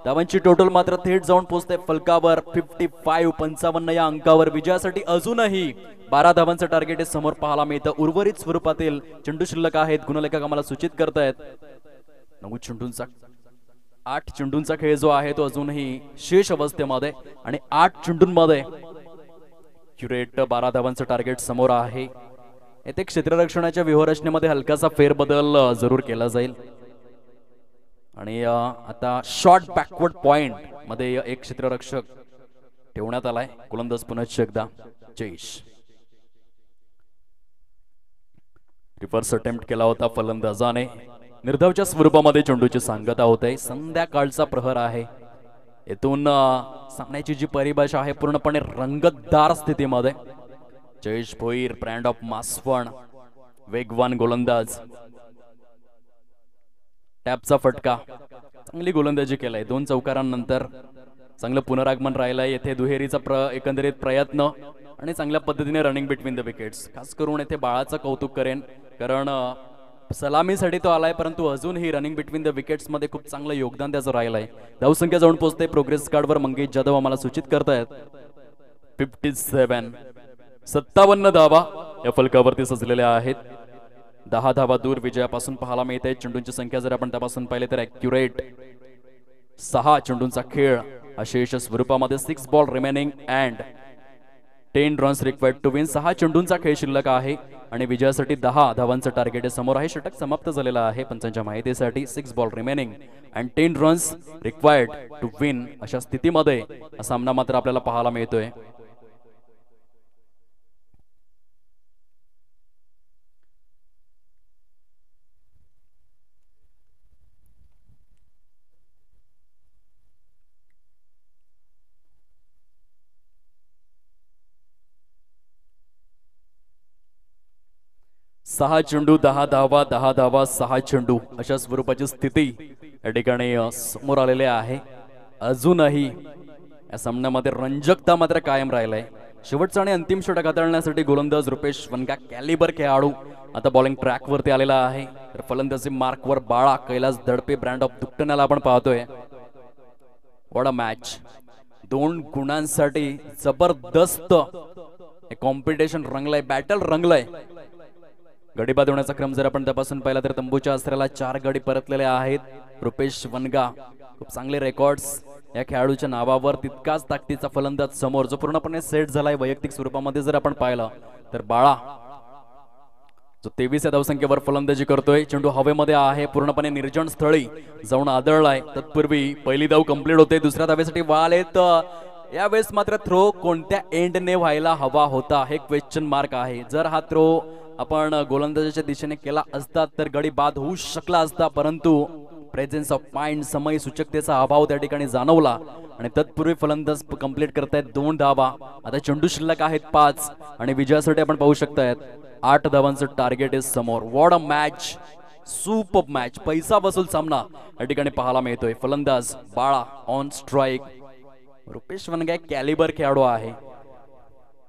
धावांची टोटल मात्र थेट जाऊन पोहोचते फलकावर 55 या अंकावर. विजयासाठी अजूनही 12 धावांचं टार्गेट समोर पाहायला मिळतं. उर्वरित स्वरूपातील चेंडू शिल्लक आहेत. गुणलेखक आम्हाला सूचित करतायत 8 चेंडूंचा खेळ जो आहे तो अजूनही शेष अवस्थेमध्ये आणि 8 चेंडूंमध्ये क्युरेट 12 धावांचं टार्गेट समोर आहे. येथे क्षेत्ररक्षणाच्या व्यूहरचनेमध्ये हलकासा फेरबदल जरूर केला जाईल आणि आता शॉर्ट बॅकवर्ड पॉइंट मध्ये एक क्षेत्ररक्षक ठेवण्यात आलाय. गोलंदाज पुन्हा एकदा जयेश. रिव्हर्स अटेम्प्ट केला होता फलंदाजाने. निर्धावच्या स्वरूपामध्ये चेंडूची सांगता होते. संध्याकाळचा प्रहर आहे. येथून सामन्याची जी परिभाषा आहे पूर्णपणे रंगतदार स्थितीमध्ये. जयेश भोईर ब्रँड ऑफ मासवण वेगवान गोलंदाज. टॅपचा फटका. चांगली गोलंदाजी केलाय. 2 चौकारांनंतर चांगलं पुनरागमन राहिलंय. येथे दुहेरीचा एकंदरीत प्रयत्न आणि चांगल्या पद्धतीने रनिंग बिटवीन द विकेट्स. खास करून येथे बाळाचं कौतुक करेन कारण सलामीसाठी तो आलाय परंतु अजूनही रनिंग बिटवीन द विकेट्स मध्ये खूप चांगलं योगदान त्याचं राहिलंय. धावसंख्या जाऊन पोहोचते. प्रोग्रेस कार्डवर मंगेश जाधव आम्हाला सूचित करतायत 57 धावा या फलकावरती सजलेल्या आहेत. 10 धावा दूर विजयापासून पाहायला मिळते. चेंडूंची संख्या जर आपण तपासून पाहिले तर ॲक्युरेट 6 चेंडूंचा खेळ अशेष स्वरूपामध्ये. 6 ball remaining and 10 runs required to win. 6 चेंडूंचा खेळ शिल्लक आहे आणि विजयासाठी 10 धावांचं टार्गेट समोर आहे. षटक समाप्त झालेलं आहे पंचांच्या माहितीसाठी. 6 ball remaining and 10 runs required to win अशा स्थितीमध्ये हा सामना मात्र आपल्याला पाहायला मिळतोय. सहा चेंडू 10 धावा 10 धावा 6 चेंडू अशा स्वरूपाची स्थिती या ठिकाणी समोर आलेली आहे. अजूनही या सामन्यामध्ये रंजकता मात्र कायम राहिलाय. शेवटचा आणि अंतिम षटक हाताळण्यासाठी गोलंदाज रुपेश वनगा कॅलिबर खेळाडू आता बॉलिंग ट्रॅक वरती आलेला आहे. तर फलंदाजी मार्कवर बाळा कैलास दडपे ब्रँड ऑफ दुकटण्याला आपण पाहतोय. What a match. 2 गुणांसाठी जबरदस्त कॉम्पिटिशन रंगलंय. बॅटल रंगलंय. गडी बाद होण्याचा क्रम जर आपण तपासून पाहिला तर तंबूच्या आसऱ्याला 4 गडी परतलेले आहेत. रुपेश वनगा खूप चांगले रेकॉर्ड्स या खेळाडूच्या नावावर. तितकाच ताकदीचा फलंदाज समोर जो पूर्णपणे सेट झालाय वैयक्तिक स्वरूपामध्ये जर आपण पाहिलं तर बाळा जो 23 या धावसंख्येवर फलंदाजी करतोय. चेंडू हवेमध्ये आहे. पूर्णपणे निर्जन स्थळी जाऊन आदळलाय. तत्पूर्वी पहिली धाव कंप्लीट होते. दुसऱ्या धावेसाठी वाल येत. यावेळेस मात्र थ्रो कोणत्या एंडने व्हायला हवा होता हे क्वेश्चन मार्क आहे. जर हा थ्रो आपण गोलंदाजाच्या दिशेने केला असता तर गडी बाद होऊ शकला असता परंतु प्रेझेन्स ऑफ माइंड, समय सूचकतेचा अभाव त्या ठिकाणी जाणवला आणि तत्पूर्वी फलंदाज कंप्लीट करतायत 2 धावा. आता चेंडू शिल्लक आहेत 5 आणि विजयासाठी आपण पाहू शकतायत 8 धावांचं टार्गेट आहे समोर. What a match, super match, पैसा वसूल सामना या ठिकाणी पाहायला मिळतोय. फलंदाज बाळा ऑन स्ट्राईक. रुपेश वनगा कॅलिबर खेळाडू आहे.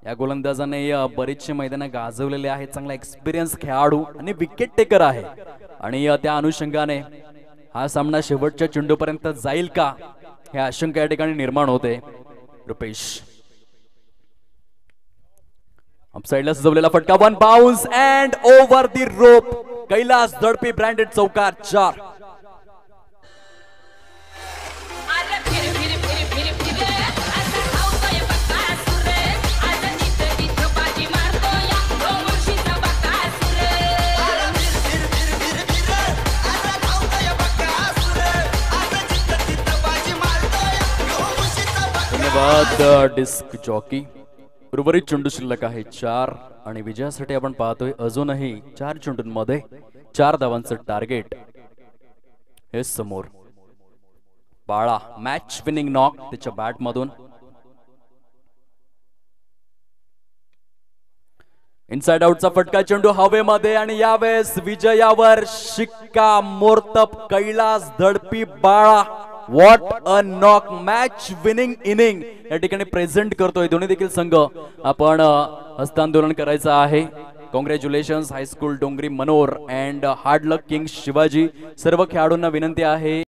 या गोलंदाजाने बरेचसे मैदान गाजवलेले आहेत. चांगला एक्सपिरियन्स खेळाडू आणि विकेट टेकर आहे आणि त्या अनुषंगाने हा सामना शेवटच्या चेंडूपर्यंत जाईल का हे आशंका या ठिकाणी निर्माण होते. रुपेश अपसाइडला सजवलेला फटका, 1 bounce and over the rope. Kailas Dadpi branded चौकार 4. धन्यवाद डिस्क जॉकी. उर्वरित चेंडू शिल्लक आहे 4 आणि विजयासाठी आपण पाहतोय अजूनही 4 चेंडूंमध्ये 4 धावांचं टार्गेट हे समोर. बाळा मॅच विनिंग नॉक त्याच्या बॅट मधून. इनसाइड आउटचा फटका, चेंडू हवेमध्ये आणि यावेळेस विजयावर शिक्का मोर्तब. कैलास दडपी बाळा, what a knock, match winning inning या ठिकाणी प्रेझेंट करतोय. दोन्ही देखील संघ आपण हस्तांदोलन करायचं आहे. Congratulations high school Dongari Manor and hard luck king Shivaji. सर्व खेळाडूंना विनंती आहे